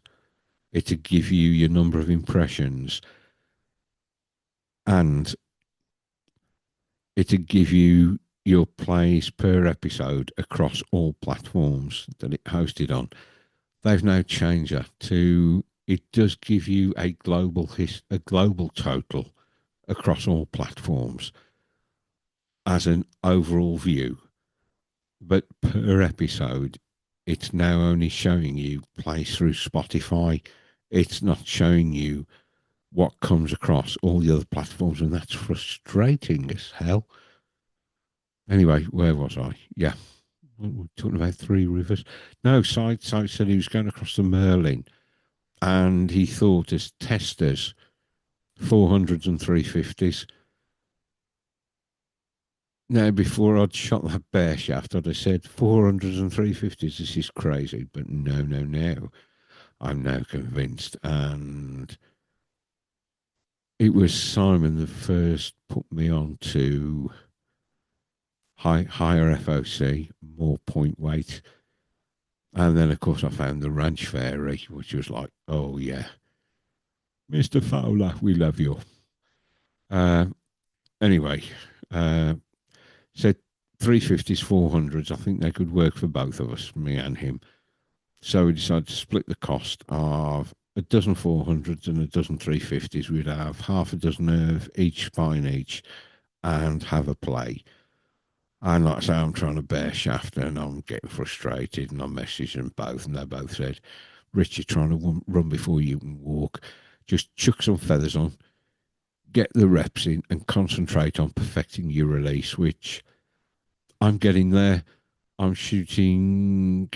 it'll give you your number of impressions and it'll give you your plays per episode across all platforms that it hosted on. They've now changed that to it does give you a global total across all platforms as an overall view, but per episode, it's now only showing you plays through Spotify. It's not showing you what comes across all the other platforms, and that's frustrating as hell. Anyway, where was I? Yeah, we're talking about Three Rivers. No, Side said he was going across the Merlin, and he thought as testers, 400s and 350s. Now, before I'd shot that bear shaft, I'd have said 400s and 350s. This is crazy, but no, no, no. I'm now convinced, and it was Simon that first put me on to higher FOC, more point weight. And then, of course, I found the Ranch Fairy, which was like, oh, yeah, Mr. Fowler, we love you. Uh, anyway, uh, said 350s, 400s. I think they could work for both of us, me and him. So we decided to split the cost of a dozen 400s and a dozen 350s. We'd have half a dozen of each spine each and have a play. And like I say, I'm trying to bear shaft and I'm getting frustrated and I messaged them both and they both said, Rich, you're trying to run before you can walk. Just chuck some feathers on, get the reps in and concentrate on perfecting your release, which I'm getting there. I'm shooting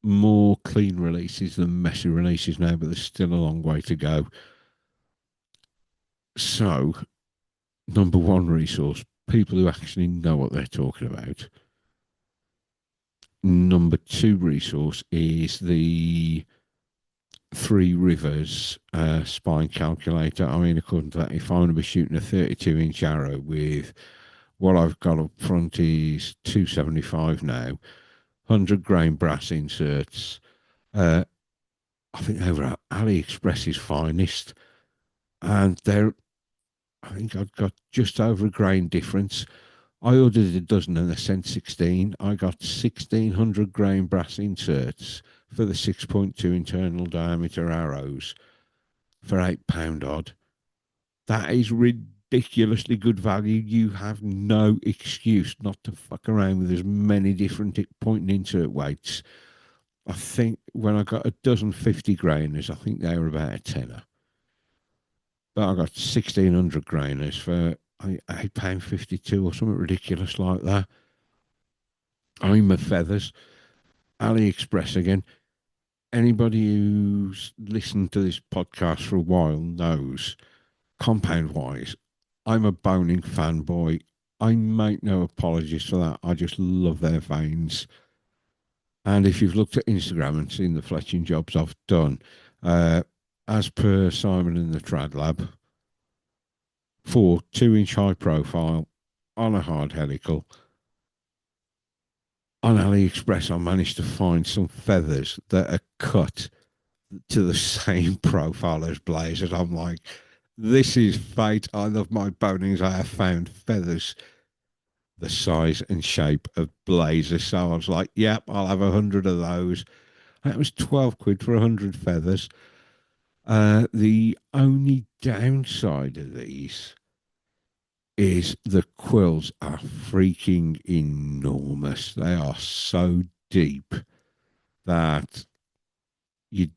more clean releases than messy releases now, but there's still a long way to go. So, number one resource, people who actually know what they're talking about. Number two resource is the Three Rivers spine calculator. I mean, according to that, if I want to be shooting a 32-inch arrow with what I've got up front is 275 now, 100 grain brass inserts. I think they were at AliExpress's finest, and I think I've got just over a grain difference. I ordered a dozen and they sent 16. I got 1600 grain brass inserts for the 6.2 internal diameter arrows for £8 odd. That is ridiculously good value. You have no excuse not to fuck around with as many different point insert weights. I think when I got a dozen 50 grainers, I think they were about a tenner. But I got 1,600 grainers for £8.52 or something ridiculous like that. I'm a feathers. AliExpress again. Anybody who's listened to this podcast for a while knows, compound wise, I'm a boning fanboy. I make no apologies for that. I just love their veins. And if you've looked at Instagram and seen the fletching jobs I've done, uh, as per Simon in the Trad Lab, for 2 inch high profile on a hard helical, on AliExpress, I managed to find some feathers that are cut to the same profile as blazers. I'm like, this is fate. I love my bonings. I have found feathers the size and shape of blazers. So I was like, yep, I'll have 100 of those. That was 12 quid for 100 feathers. The only downside of these is the quills are freaking enormous. They are so deep that you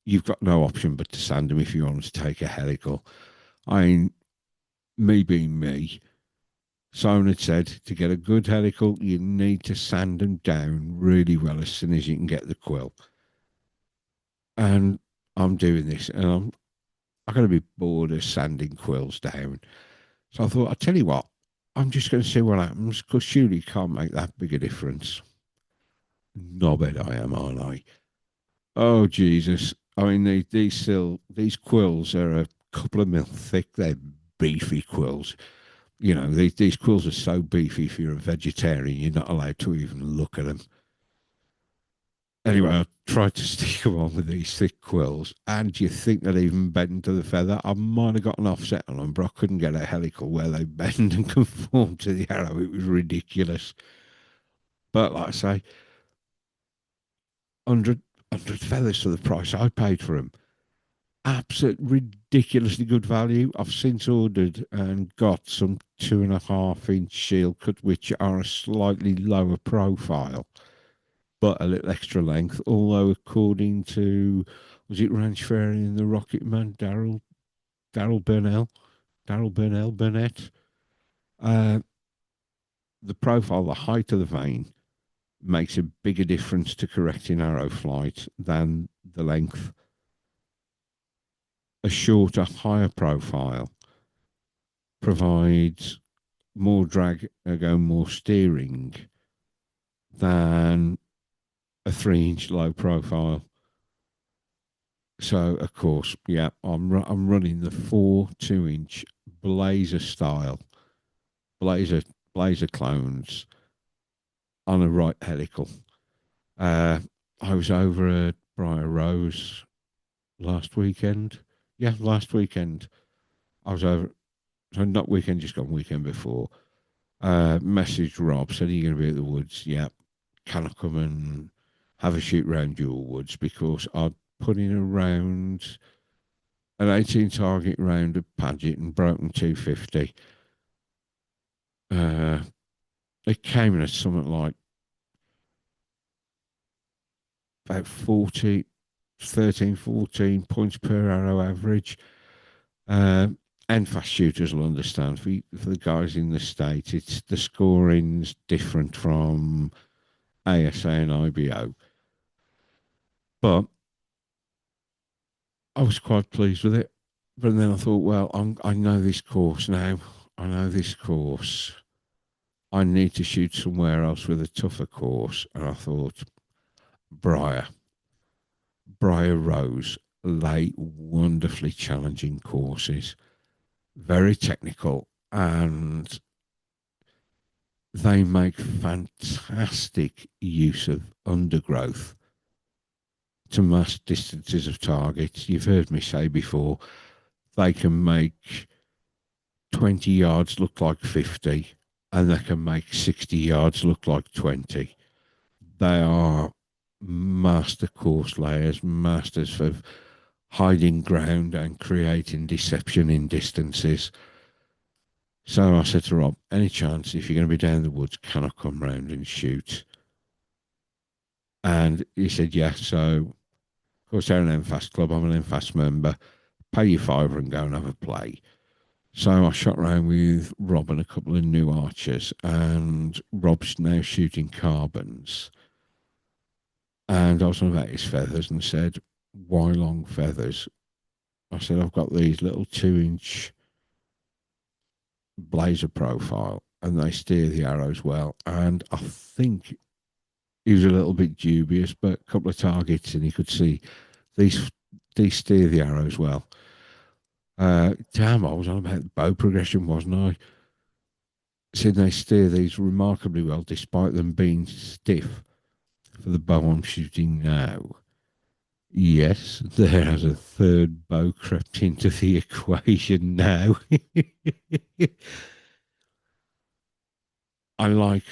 you've got no option but to sand them if you want to take a helical. I mean, me being me, Simon had said to get a good helical, you need to sand them down really well as soon as you can get the quill. And I'm doing this, and I'm going to be bored of sanding quills down. So I thought, I'll tell you what, I'm just going to see what happens because surely you can't make that big a difference. Knobhead I am, aren't I? Oh Jesus! I mean, these quills are a couple of mil thick. They're beefy quills. You know, these quills are so beefy. If you're a vegetarian, you're not allowed to even look at them. Anyway, I tried to stick them on with these thick quills, and you think they'd even bend to the feather? I might have got an offset on them, but I couldn't get a helical where they bend and conform to the arrow. It was ridiculous. But like I say, 100 feathers for the price I paid for them. Absolute ridiculously good value. I've since ordered and got some 2.5 inch shield cut, which are a slightly lower profile, but a little extra length. Although, according to, was it Ranch Fairy and the Rocket Man, Daryl Burnett, uh, the profile, the height of the vein makes a bigger difference to correcting arrow flight than the length. A shorter, higher profile provides more drag, more steering than a 3 inch low profile. So, of course, yeah, I'm running the 4 2 inch blazer style, blazer, blazer clones on a right helical. Uh, I was over at Briar Rose last weekend. Yeah, last weekend. I was over, so not weekend, just gone weekend before. Messaged Rob, said, are you going to be at the woods? Yeah. Can I come and have a shoot round your woods? Because I'd put in around an 18 target round of Paget and broken 250. Uh, it came in at something like about 40, 13, 14 points per arrow average. And fast shooters will understand. For the guys in the States, it's the scoring's different from ASA and IBO. But I was quite pleased with it. But then I thought, well, I know this course now. I know this course. I need to shoot somewhere else with a tougher course. And I thought, Briar, Briar Rose, lay wonderfully challenging courses, very technical, and they make fantastic use of undergrowth to mass distances of targets. You've heard me say before, they can make 20 yards look like 50, and they can make 60 yards look like 20. They are master course layers, masters of hiding ground and creating deception in distances. So I said to Rob, any chance if you're going to be down the woods, can I come round and shoot? And he said, yeah. So, of course, they're an MFAS club. I'm an MFAS member. Pay your fiver and go and have a play. So I shot around with Rob and a couple of new archers, and Rob's now shooting carbons. And I was on about his feathers and said, why long feathers? I said, I've got these little 2 inch blazer profile and they steer the arrows well. And I think he was a little bit dubious, but a couple of targets and he could see these these steer the arrows well. Damn, I was on about bow progression, wasn't I? Said they steer these remarkably well despite them being stiff for the bow I'm shooting now. Yes, there has a third bow crept into the equation now. I like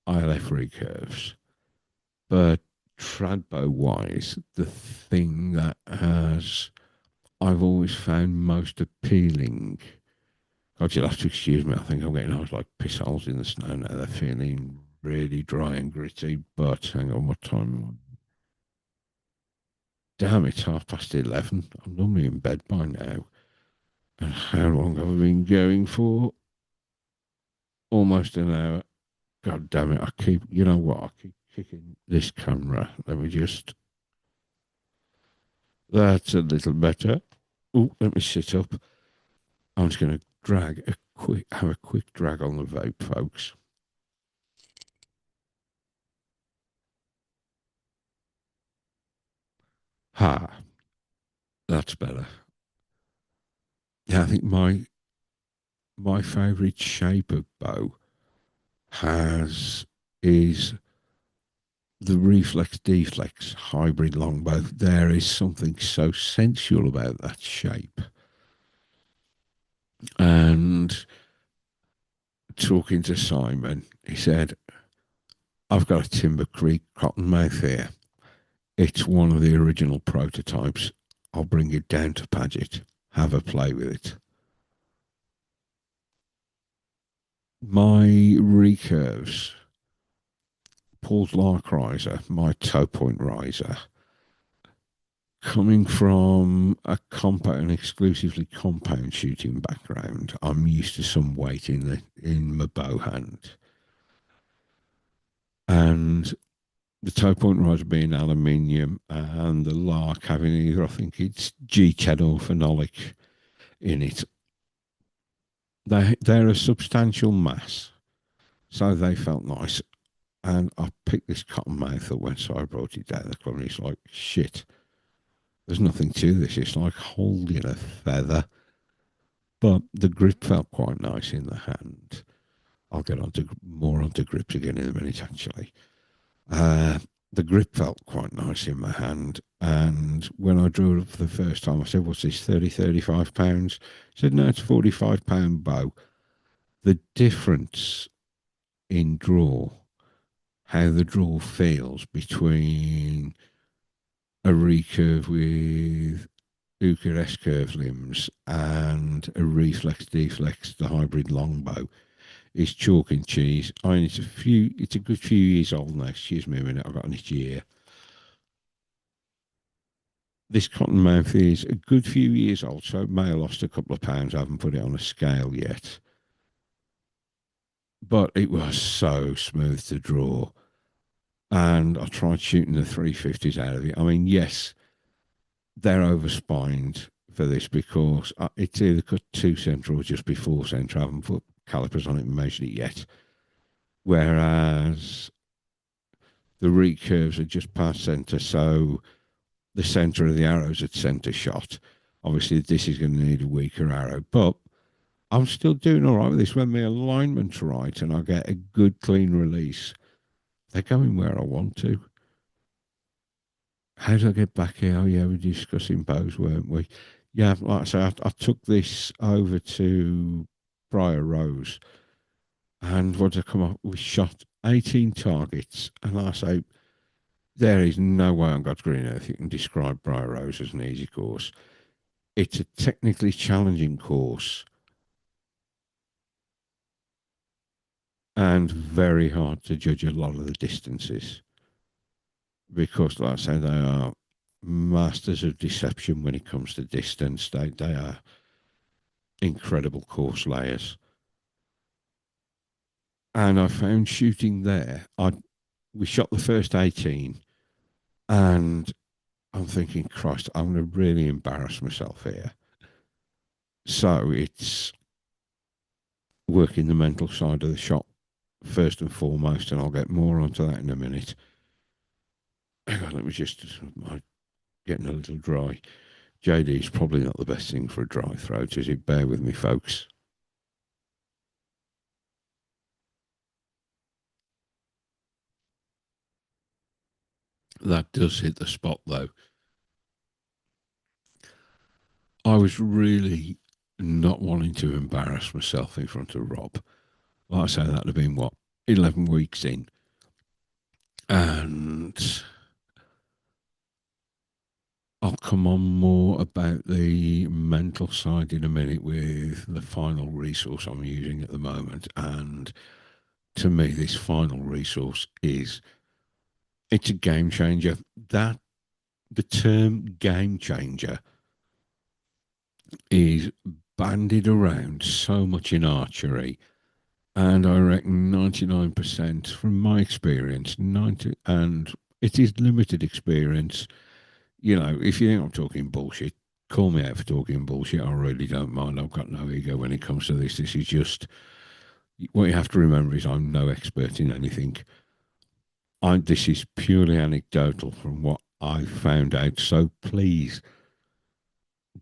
ILF recurves, but Tradbo wise, the thing that has I've always found most appealing. God, you'll have to excuse me. I think I'm getting eyes like piss holes in the snow now. They're feeling really dry and gritty. But hang on, what time am I? Damn, it's 11:30. I'm normally in bed by now. And how long have I been going for? Almost an hour. God damn it. I keep, you know what? I keep kicking this camera. Let me just, that's a little better. Oh, let me sit up. I'm just going to have a quick drag on the vape, folks. Ha, that's better. Yeah, I think my favourite shape of bow has is the reflex deflex hybrid longbow. There is something so sensual about that shape. And talking to Simon, he said, I've got a Timber Creek cottonmouth here. It's one of the original prototypes. I'll bring it down to Paget. Have a play with it. My recurves, Paul's Lark riser, my toe point riser, coming from a compound, exclusively compound shooting background, I'm used to some weight in my bow hand. And the toe point riser being aluminium and the Lark having either, I think it's G10 or phenolic in it. They're a substantial mass, so they felt nice. And I picked this cottonmouth up when so I brought it down the club, and it's like shit. There's nothing to this. It's like holding a feather, but the grip felt quite nice in the hand. I'll get more onto grips again in a minute, actually. Uh, the grip felt quite nice in my hand. And when I drew it up for the first time, I said, what's this, 30, £35? He said, no, it's £45 bow. The difference in draw, how the draw feels between a recurve with Uka S curve limbs and a reflex deflex, the hybrid longbow, is chalk and cheese. I mean, it's a good few years old now. Excuse me a minute, I've got an itchy ear. This cottonmouth is a good few years old, so it may have lost a couple of pounds. I haven't put it on a scale yet. But it was so smooth to draw. And I tried shooting the 350s out of it. I mean, yes, they're overspined for this because it's either cut to centre or just before centre. I haven't put calipers on it and measured it yet. Whereas the recurves are just past centre, so the centre of the arrow's at centre shot. Obviously, this is going to need a weaker arrow, but I'm still doing all right with this. When my alignment's right and I get a good clean release, they're going where I want to. How did I get back here? Oh, yeah, we were discussing bows, weren't we? Yeah, like I say, I took this over to Briar Rose, and what did I come up? We shot 18 targets, and like I say, there is no way on God's green earth you can describe Briar Rose as an easy course. It's a technically challenging course and very hard to judge a lot of the distances. because, like I say, they are masters of deception when it comes to distance. They are incredible course layers. And I found shooting there, we shot the first 18, and I'm thinking, Christ, I'm going to really embarrass myself here. So it's working the mental side of the shot first and foremost, and I'll get more onto that in a minute. Hang on, let me just, I'm getting a little dry. JD is probably not the best thing for a dry throat, is it? Bear with me, folks. That does hit the spot, though. I was really not wanting to embarrass myself in front of Rob. Like I say, that'd have been what, 11 weeks in. And I'll come on more about the mental side in a minute with the final resource I'm using at the moment. And to me, this final resource it's a game changer. That the term game changer is bandied around so much in archery. And I reckon 99% from my experience, 90, and it is limited experience. You know, if you think I'm talking bullshit, call me out for talking bullshit. I really don't mind. I've got no ego when it comes to this. This is just what you have to remember is I'm no expert in anything. This is purely anecdotal from what I've found out. So please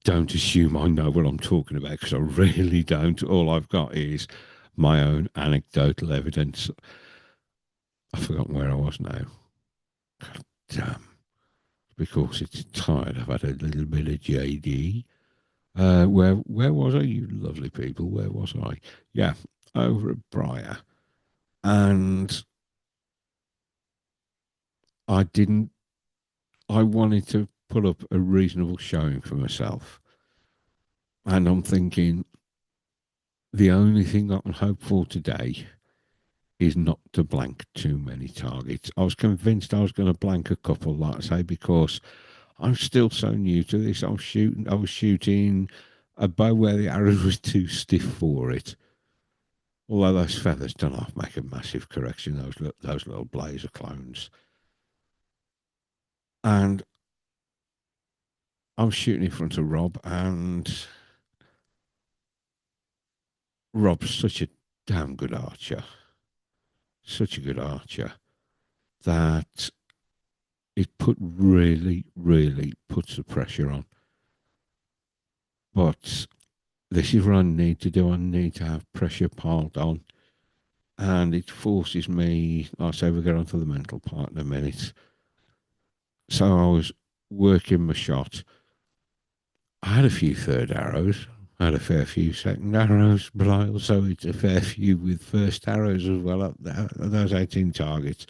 don't assume I know what I'm talking about because I really don't. All I've got is my own anecdotal evidence. I've forgotten where I was now. God damn. Because it's tired. I've had a little bit of JD. Where was I? You lovely people. Where was I? Yeah, over at Briar. And I didn't, I wanted to put up a reasonable showing for myself. And I'm thinking the only thing I can hope for today is not to blank too many targets. I was convinced I was going to blank a couple, like I say, because I'm still so new to this. I was shooting a bow where the arrows was too stiff for it. Although those feathers don't half make a massive correction, those little blazer clones. And I'm shooting in front of Rob, and Rob's such a damn good archer, such a good archer that it really puts the pressure on. But this is what I need to do. I need to have pressure piled on. And it forces me, like I say, we'll get onto the mental part in a minute. So I was working my shot. I had a few third arrows. I had a fair few second arrows, but I also hit a fair few with first arrows as well at those 18 targets.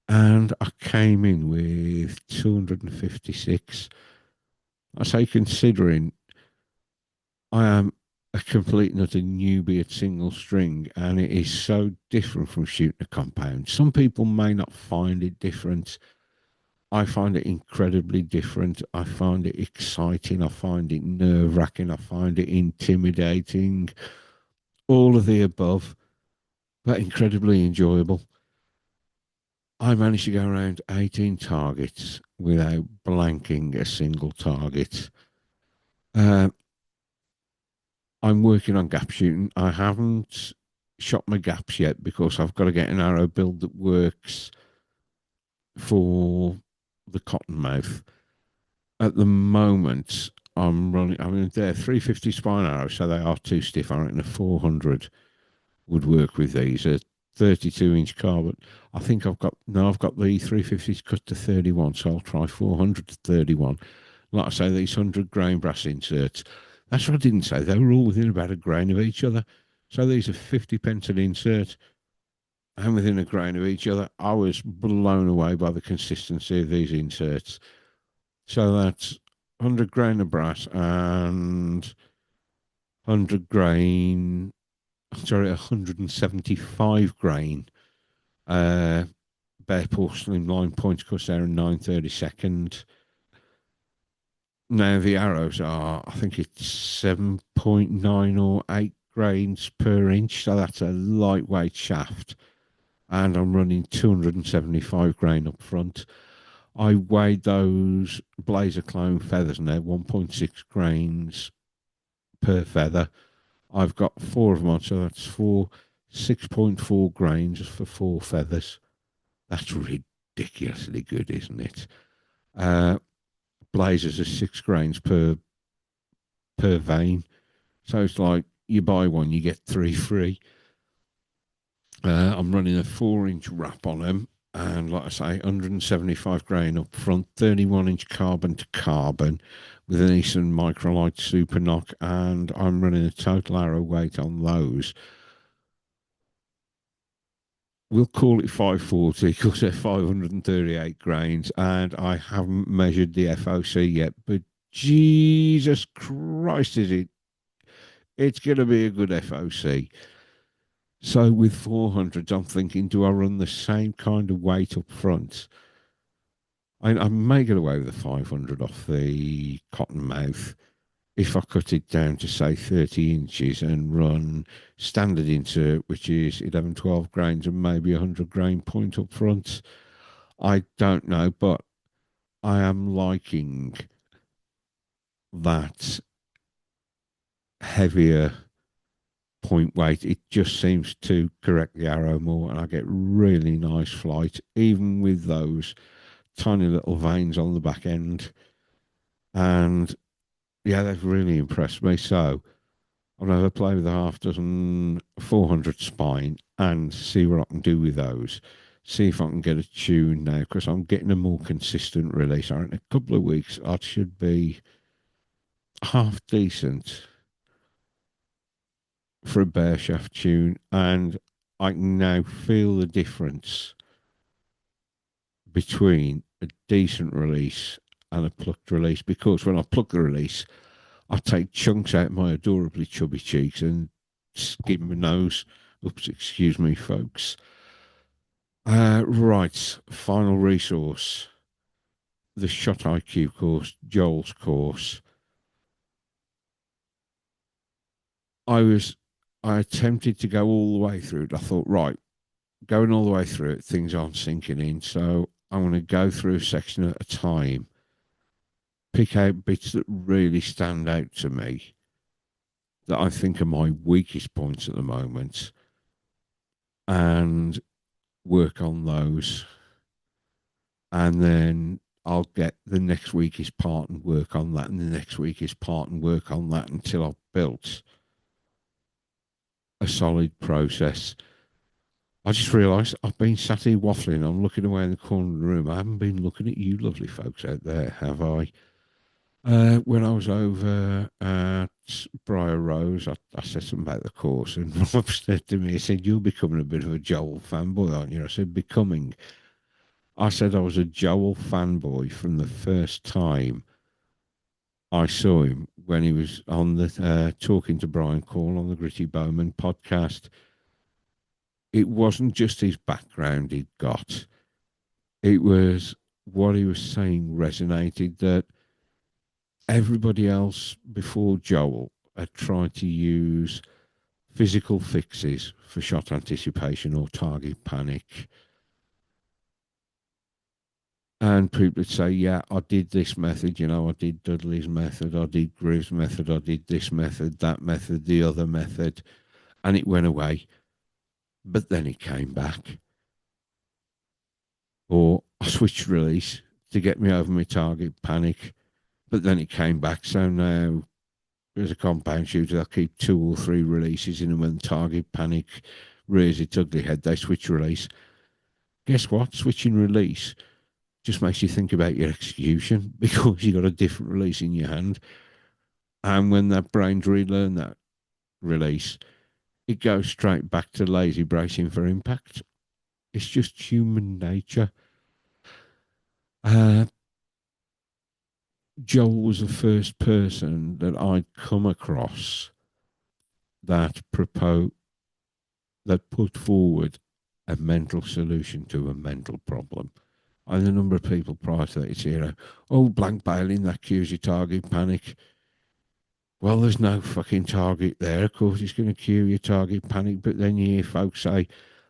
And I came in with 256. I say, considering I am a complete and utter newbie at single string, and it is so different from shooting a compound. Some people may not find it different. I find it incredibly different. I find it exciting. I find it nerve wracking. I find it intimidating. All of the above, but incredibly enjoyable. I managed to go around 18 targets without blanking a single target. Uh, I'm working on gap shooting. I haven't shot my gaps yet because I've got to get an arrow build that works for the cottonmouth. At the moment, I mean, they're 350 spine arrows, so they are too stiff. I reckon a 400 would work with these. A 32-inch carbon. I think I've got the 350s cut to 31, so I'll try 400 to 31. Like I say, these 100 grain brass inserts. That's what I didn't say. They were all within about a grain of each other. So these are 50 pence an insert and within a grain of each other. I was blown away by the consistency of these inserts. So that's 100 grain of brass and 100 grain, sorry, 175 grain uh, bare porcelain line points because they're a 932nd. Now the arrows are, I think it's 7.9 or 8 grains per inch, so that's a lightweight shaft. And I'm running 275 grain up front. I weighed those blazer clone feathers and they're 1.6 grains per feather. I've got four of them on, so that's 6.4 grains for four feathers. That's ridiculously good, isn't it? Uh, Blazers are 6 grains per vein. So it's like you buy one, you get three free. I'm running a 4-inch wrap on them. And like I say, 175 grain up front, 31-inch carbon to carbon with an Eastern Microlite Super Knock. And I'm running a total arrow weight on those. We'll call it 540 because they're 538 grains. And I haven't measured the FOC yet. But Jesus Christ, is it? It's going to be a good FOC. So with 400s, I'm thinking, do I run the same kind of weight up front? I may get away with the 500 off the cottonmouth if I cut it down to, say, 30 inches and run standard insert, which is 11, 12 grains and maybe 100 grain point up front. I don't know, but I am liking that heavier point weight. It just seems to correct the arrow more, and I get really nice flight, even with those tiny little veins on the back end. And yeah, they've really impressed me. So I'll never play with a half dozen 400 spine and see what I can do with those. See if I can get a tune now because I'm getting a more consistent release. In a couple of weeks, I should be half decent for a bear shaft tune, and I can now feel the difference between a decent release and a plucked release because when I pluck the release, I take chunks out my adorably chubby cheeks and skim my nose. Oops, excuse me, folks. Right, final resource. The Shot IQ course, Joel's course. I attempted to go all the way through it. I thought, right, going all the way through it, things aren't sinking in. So I'm going to go through a section at a time, pick out bits that really stand out to me, that I think are my weakest points at the moment, and work on those. And then I'll get the next weakest part and work on that, and the next weakest part and work on that until I've built a solid process. I just realised I've been sat here waffling. I'm looking away in the corner of the room. I haven't been looking at you lovely folks out there, have I? When I was over at Briar Rose, I said something about the course, and Rob said to me, he said, "You're becoming a bit of a Joel fanboy, aren't you?" I said, "Becoming." I said I was a Joel fanboy from the first time I saw him when he was on the talking to Brian Call on the Gritty Bowman podcast. It wasn't just his background he'd got; it was what he was saying resonated. That everybody else before Joel had tried to use physical fixes for shot anticipation or target panic. And people would say, yeah, I did this method, I did Dudley's method, I did Groove's method, I did this method, that method, the other method, and it went away. But then it came back. Or I switched release to get me over my target panic, but then it came back. So now as a compound shooter, they'll keep 2 or 3 releases in them when target panic rears its ugly head. They switch release. Guess what? Switching release just makes you think about your execution because you got a different release in your hand. And when that brain's relearn that release, it goes straight back to lazy bracing for impact. It's just human nature. Uh, Joel was the first person that I'd come across that put forward a mental solution to a mental problem. And the number of people prior to that, it's here, oh, blank bailing, that cures your target panic. Well, there's no fucking target there. Of course, it's going to cure your target panic. But then you hear folks say,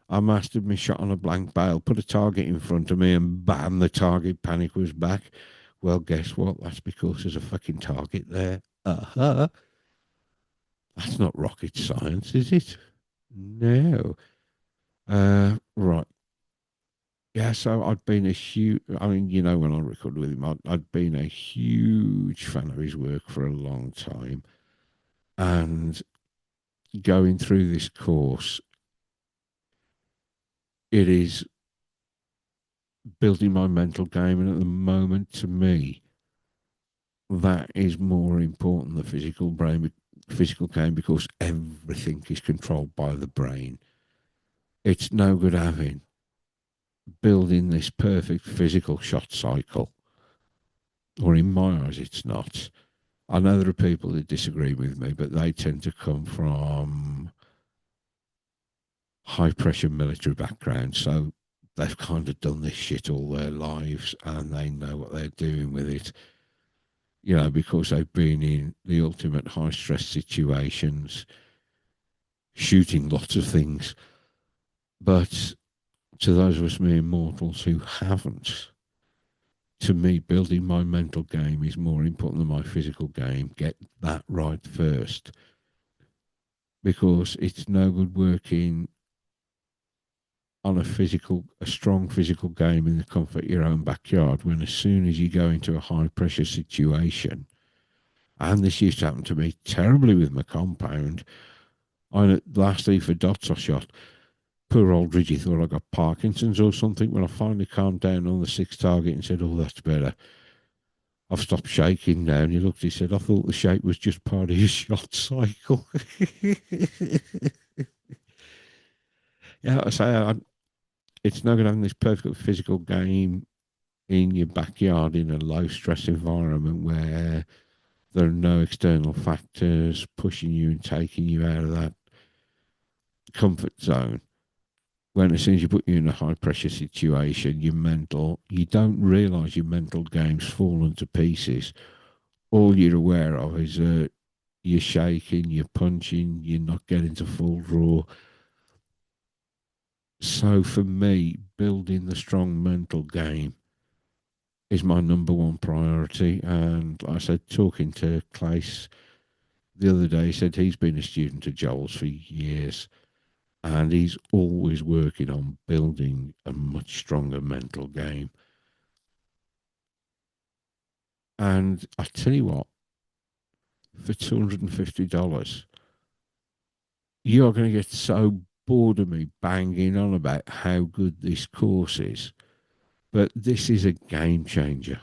I mastered my shot on a blank bail, put a target in front of me, and bam, the target panic was back. Well, guess what? That's because there's a fucking target there. Uh-huh. That's not rocket science, is it? No. Right. Yeah, so I'd been a huge, I mean, when I recorded with him, I'd been a huge fan of his work for a long time. And going through this course, it is building my mental game. And at the moment, to me, that is more important than physical game, because everything is controlled by the brain. It's no good having building this perfect physical shot cycle, or in my eyes, it's not. I know there are people that disagree with me, but they tend to come from high pressure military backgrounds. So they've kind of done this shit all their lives and they know what they're doing with it, because they've been in the ultimate high stress situations, shooting lots of things. But to those of us mere mortals who haven't, to me, building my mental game is more important than my physical game. Get that right first, because it's no good working on a strong physical game in the comfort of your own backyard, when as soon as you go into a high pressure situation, and this used to happen to me terribly with my compound, I last for dots I shot. Poor old Ridgie thought I got Parkinson's or something. When I finally calmed down on the sixth target and said, oh, that's better, I've stopped shaking now. And he looked, he said, I thought the shake was just part of your shot cycle. Yeah, I say, it's not going to have this perfect physical game in your backyard in a low stress environment where there are no external factors pushing you and taking you out of that comfort zone. When as soon as you put you in a high pressure situation, you don't realise your mental game's fallen to pieces. All you're aware of is you're shaking, you're punching, you're not getting to full draw. So for me, building the strong mental game is my number one priority. And like I said, talking to Clace the other day, he said he's been a student of Joel's for years and he's always working on building a much stronger mental game. And I tell you what, for $250, you're going to get so bored of me banging on about how good this course is. But this is a game changer.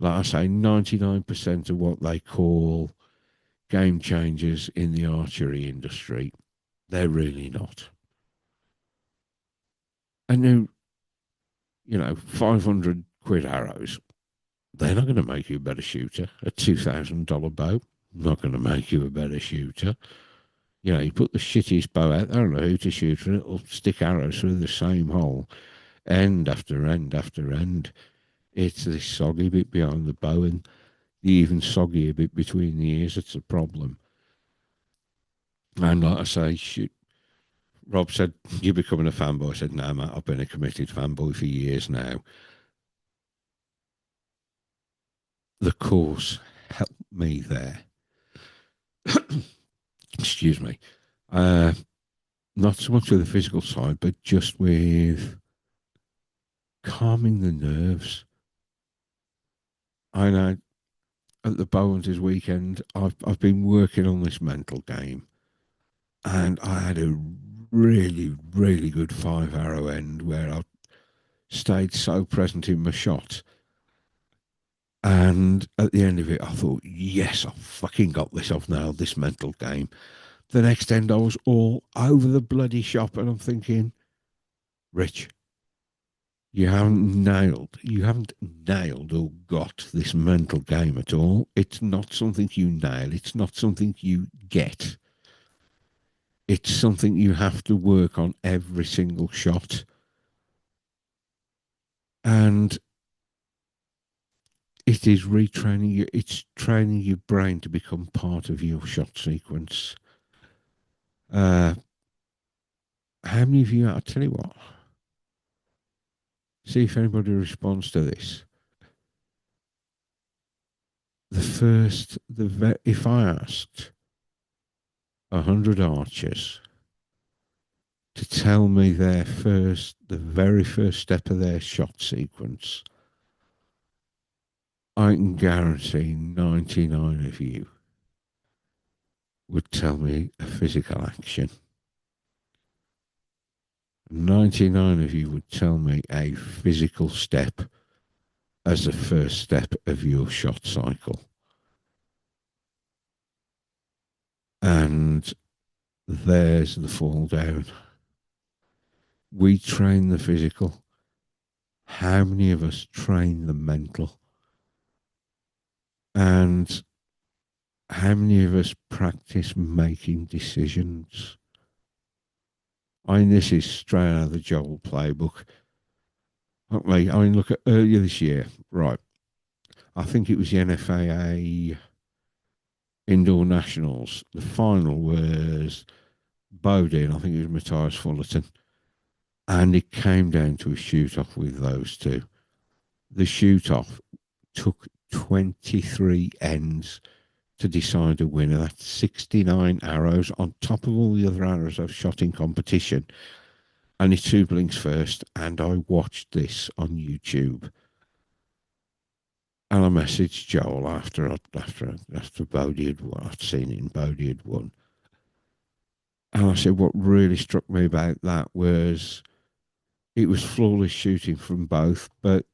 Like I say, 99% of what they call game changers in the archery industry, they're really not. And then, 500 quid arrows, they're not going to make you a better shooter. A $2,000 bow, not going to make you a better shooter. You put the shittiest bow out there, I don't know who to shoot, and it'll stick arrows through the same hole, end after end after end. It's this soggy bit behind the bow and the even soggier bit between the ears. It's a problem. And like I say, shoot, Rob said, you're becoming a fanboy. I said, no, mate, I've been a committed fanboy for years now. The course helped me there. Excuse me. Not so much with the physical side, but just with calming the nerves. I know at the Bowens this weekend, I've been working on this mental game, and I had a really, really good 5 arrow end where I stayed so present in my shot. And at the end of it, I thought, yes, I've fucking got this. I've nailed this mental game. The next end, I was all over the bloody shop, and I'm thinking, Rich, you haven't nailed or got this mental game at all. It's not something you nail. It's not something you get. It's something you have to work on every single shot. And it is retraining you, it's training your brain to become part of your shot sequence. Uh, how many of you, I'll tell you what, see if anybody responds to this. If I asked 100 archers to tell me the very first step of their shot sequence, I can guarantee 99 of you would tell me a physical action. 99 of you would tell me a physical step as the first step of your shot cycle. And there's the fall down. We train the physical. How many of us train the mental? And how many of us practice making decisions? I mean, this is straight out of the Joel playbook. Okay, I mean, look at earlier this year, right? I think it was the NFAA Indoor Nationals. The final was Bowden, I think it was Matthias Fullerton. And it came down to a shoot off with those two. The shoot off took 23 ends to decide a winner. That's 69 arrows on top of all the other arrows I've shot in competition. And it's two blinks first. And I watched this on YouTube. And I messaged Joel after Bodie had won. I'd seen it in Bodie had won. And I said, what really struck me about that was it was flawless shooting from both, but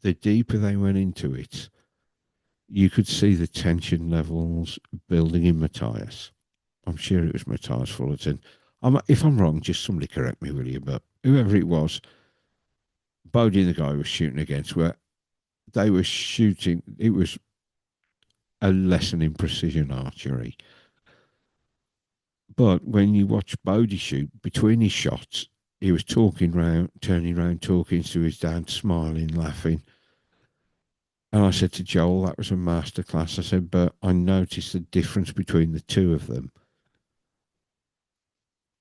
the deeper they went into it, you could see the tension levels building in Matthias. I'm sure it was Matthias Fullerton. If I'm wrong, just somebody correct me, will you? But whoever it was, Bodie and the guy was shooting against, where they were shooting, it was a lesson in precision archery. But when you watch Bodie shoot, between his shots, he was talking round, turning round, talking to his dad, smiling, laughing. And I said to Joel, that was a masterclass. I said, but I noticed the difference between the two of them.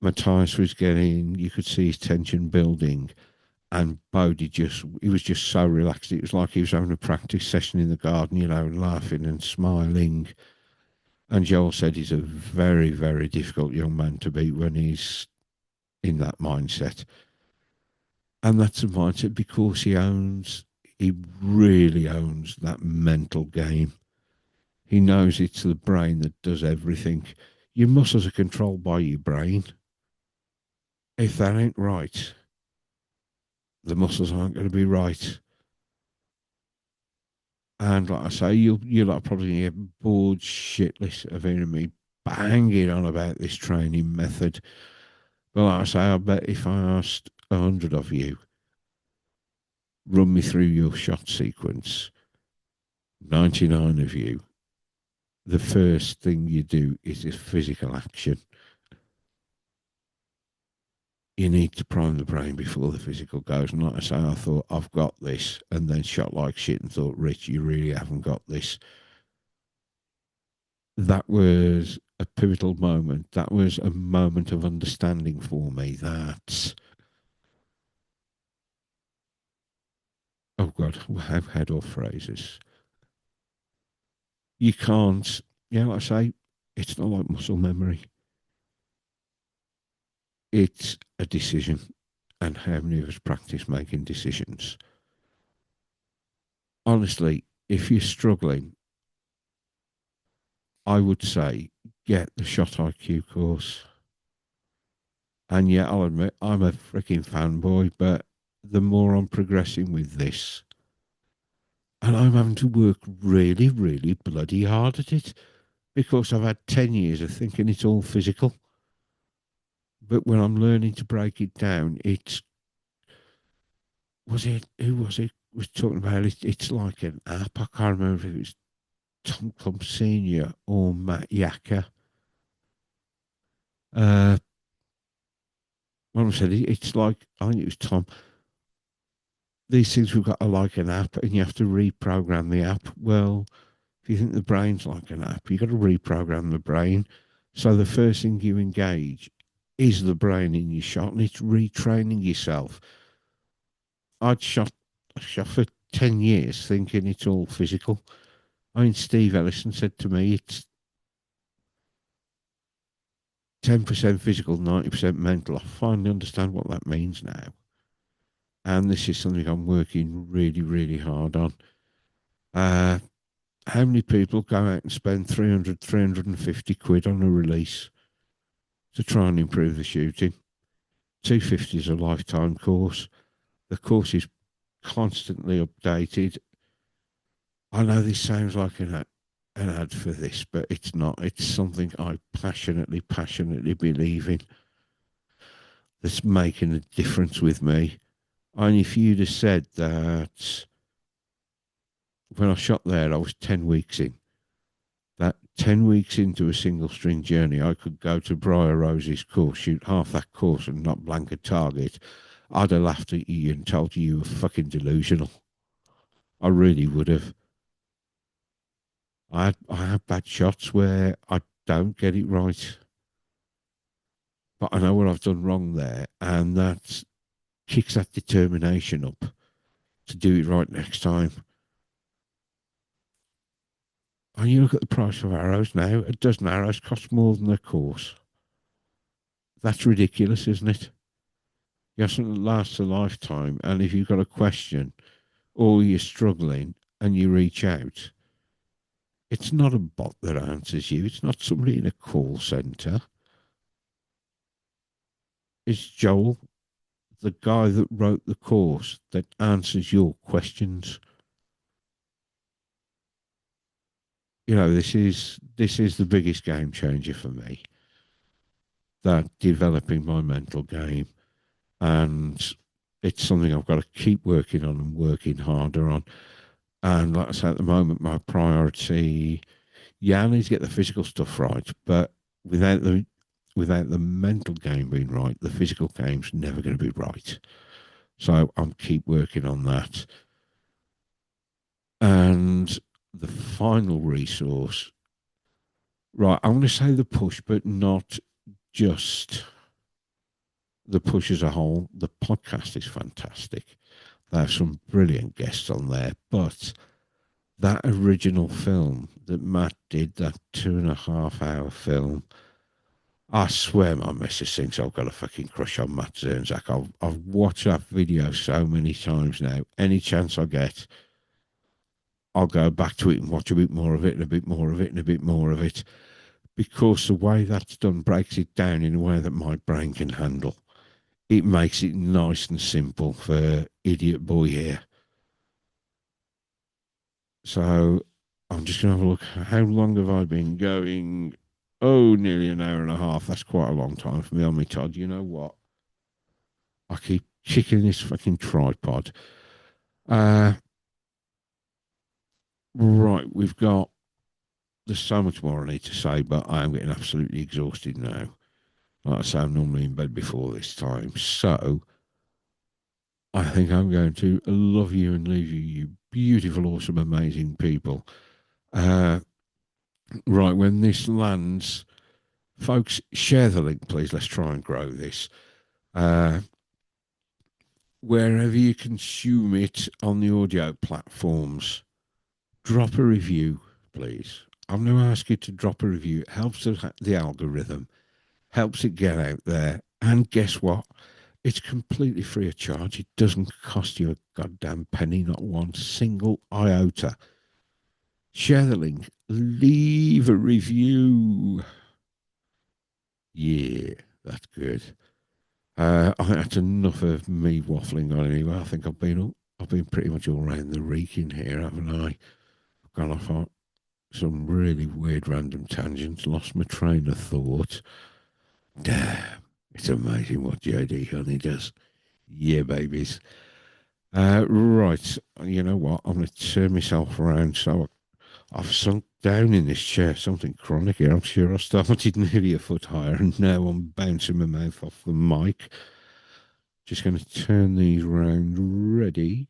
Matthias was getting, you could see his tension building. And Bodie he was just so relaxed. It was like he was having a practice session in the garden, laughing and smiling. And Joel said he's a very, very difficult young man to beat when he's in that mindset. And that's a mindset because he really owns that mental game. He knows it's the brain that does everything. Your muscles are controlled by your brain. If that ain't right, the muscles aren't going to be right. And like I say, you're like probably get bored shitless of hearing me banging on about this training method. But like I say, I bet if I asked 100 of you, run me through your shot sequence, 99 of you, the first thing you do is a physical action. You need to prime the brain before the physical goes. And like I say, I thought, I've got this, and then shot like shit and thought, Rich, you really haven't got this. That was a pivotal moment. That was a moment of understanding for me that, oh God, I've had all phrases. You can't, like I say, it's not like muscle memory. It's a decision. And how many of us practice making decisions? Honestly, if you're struggling, I would say get the Shot IQ course. And yeah, I'll admit I'm a freaking fanboy, but the more I'm progressing with this, and I'm having to work really, really bloody hard at it because I've had 10 years of thinking it's all physical. But when I'm learning to break it down, who was it, was talking about it? It's like an app. I can't remember if it was Tom Clump Senior or Matt Yacker. One of them said it's like, I think it was Tom, these things we've got to like an app and you have to reprogram the app. Well, if you think the brain's like an app, you've got to reprogram the brain. So the first thing you engage is the brain in your shot, and it's retraining yourself. I'd shot, I shot for 10 years thinking it's all physical. I mean, Steve Ellison said to me, it's 10% physical, 90% mental. I finally understand what that means now. And this is something I'm working really, really hard on. Uh, how many people go out and spend 300, 350 quid on a release to try and improve the shooting? 250 is a lifetime course. The course is constantly updated. I know this sounds like an ad for this, but it's not. It's something I passionately, passionately believe in that's making a difference with me. And if you'd have said that when I shot there, I was 10 weeks in, that 10 weeks into a single string journey, I could go to Briar Rose's course, shoot half that course and not blank a target, I'd have laughed at you and told you were fucking delusional. I really would have. I have bad shots where I don't get it right, but I know what I've done wrong there, and that kicks that determination up to do it right next time. And you look at the price of arrows now, a dozen arrows costs more than a course. That's ridiculous, isn't it? You have something that lasts a lifetime, and if you've got a question or you're struggling and you reach out, it's not a bot that answers you. It's not somebody in a call center. It's Joel, the guy that wrote the course, that answers your questions. You know, this is the biggest game changer for me. That developing my mental game, and it's something I've got to keep working on and working harder on. And like I say, at the moment, my priority, yeah, I need to get the physical stuff right, but without the without the mental game being right, the physical game's never going to be right. So I'm keep working on that. And the final resource, right? I'm going to say the push, but not just the push as a whole. The podcast is fantastic. There's some brilliant guests on there, but that original film that Matt did, that 2.5 hour film, I swear my missus thinks I've got a fucking crush on Matt Zernzak. I've watched that video so many times now. Any chance I get, I'll go back to it and watch a bit more of it and a bit more of it and a bit more of it. Because the way that's done breaks it down in a way that my brain can handle. It makes it nice and simple for idiot boy here. So I'm just going to have a look. How long have I been going? Oh, nearly an hour and a half. That's quite a long time for me on me, Todd. You know what? I keep kicking this fucking tripod. Uh, right, we've got. There's so much more I need to say, but I am getting absolutely exhausted now. Like I say, I'm normally in bed before this time. So I think I'm going to love you and leave you, you beautiful, awesome, amazing people. Uh, right, when this lands, folks, share the link, please. Let's try and grow this. Wherever you consume it on the audio platforms, drop a review, please. I'm going to ask you to drop a review. It helps the algorithm, helps it get out there. And guess what? It's completely free of charge. It doesn't cost you a goddamn penny, not one single iota. Share the link. Leave a review. Yeah, that's good. I think that's enough of me waffling on anyway. I think I've been pretty much all around the reek in here, haven't I? I've gone off on some really weird random tangents, lost my train of thought. Damn, it's amazing what JD Honey does. Yeah, babies. Right, you know what? I'm going to turn myself around. So I've sunk down in this chair, something chronic here. I'm sure I started nearly a foot higher and now I'm bouncing my mouth off the mic. Just going to turn these round ready.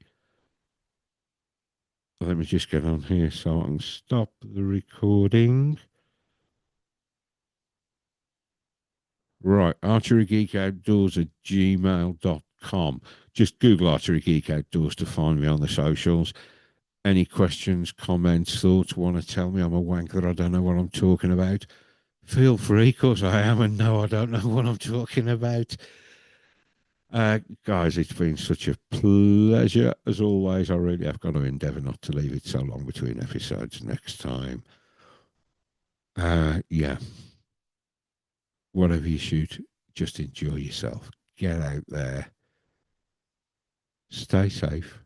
Let me just get on here so I can stop the recording. Right, Archery Geek Outdoors at gmail.com. Just Google Archery Geek Outdoors to find me on the socials. Any questions, comments, thoughts, want to tell me I'm a wanker, I don't know what I'm talking about? Feel free, because I am, and no, I don't know what I'm talking about. Guys, it's been such a pleasure as always. I really have got to endeavour not to leave it so long between episodes next time. Yeah, whatever you shoot, just enjoy yourself. Get out there, stay safe,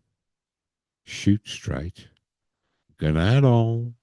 shoot straight. Good night, all.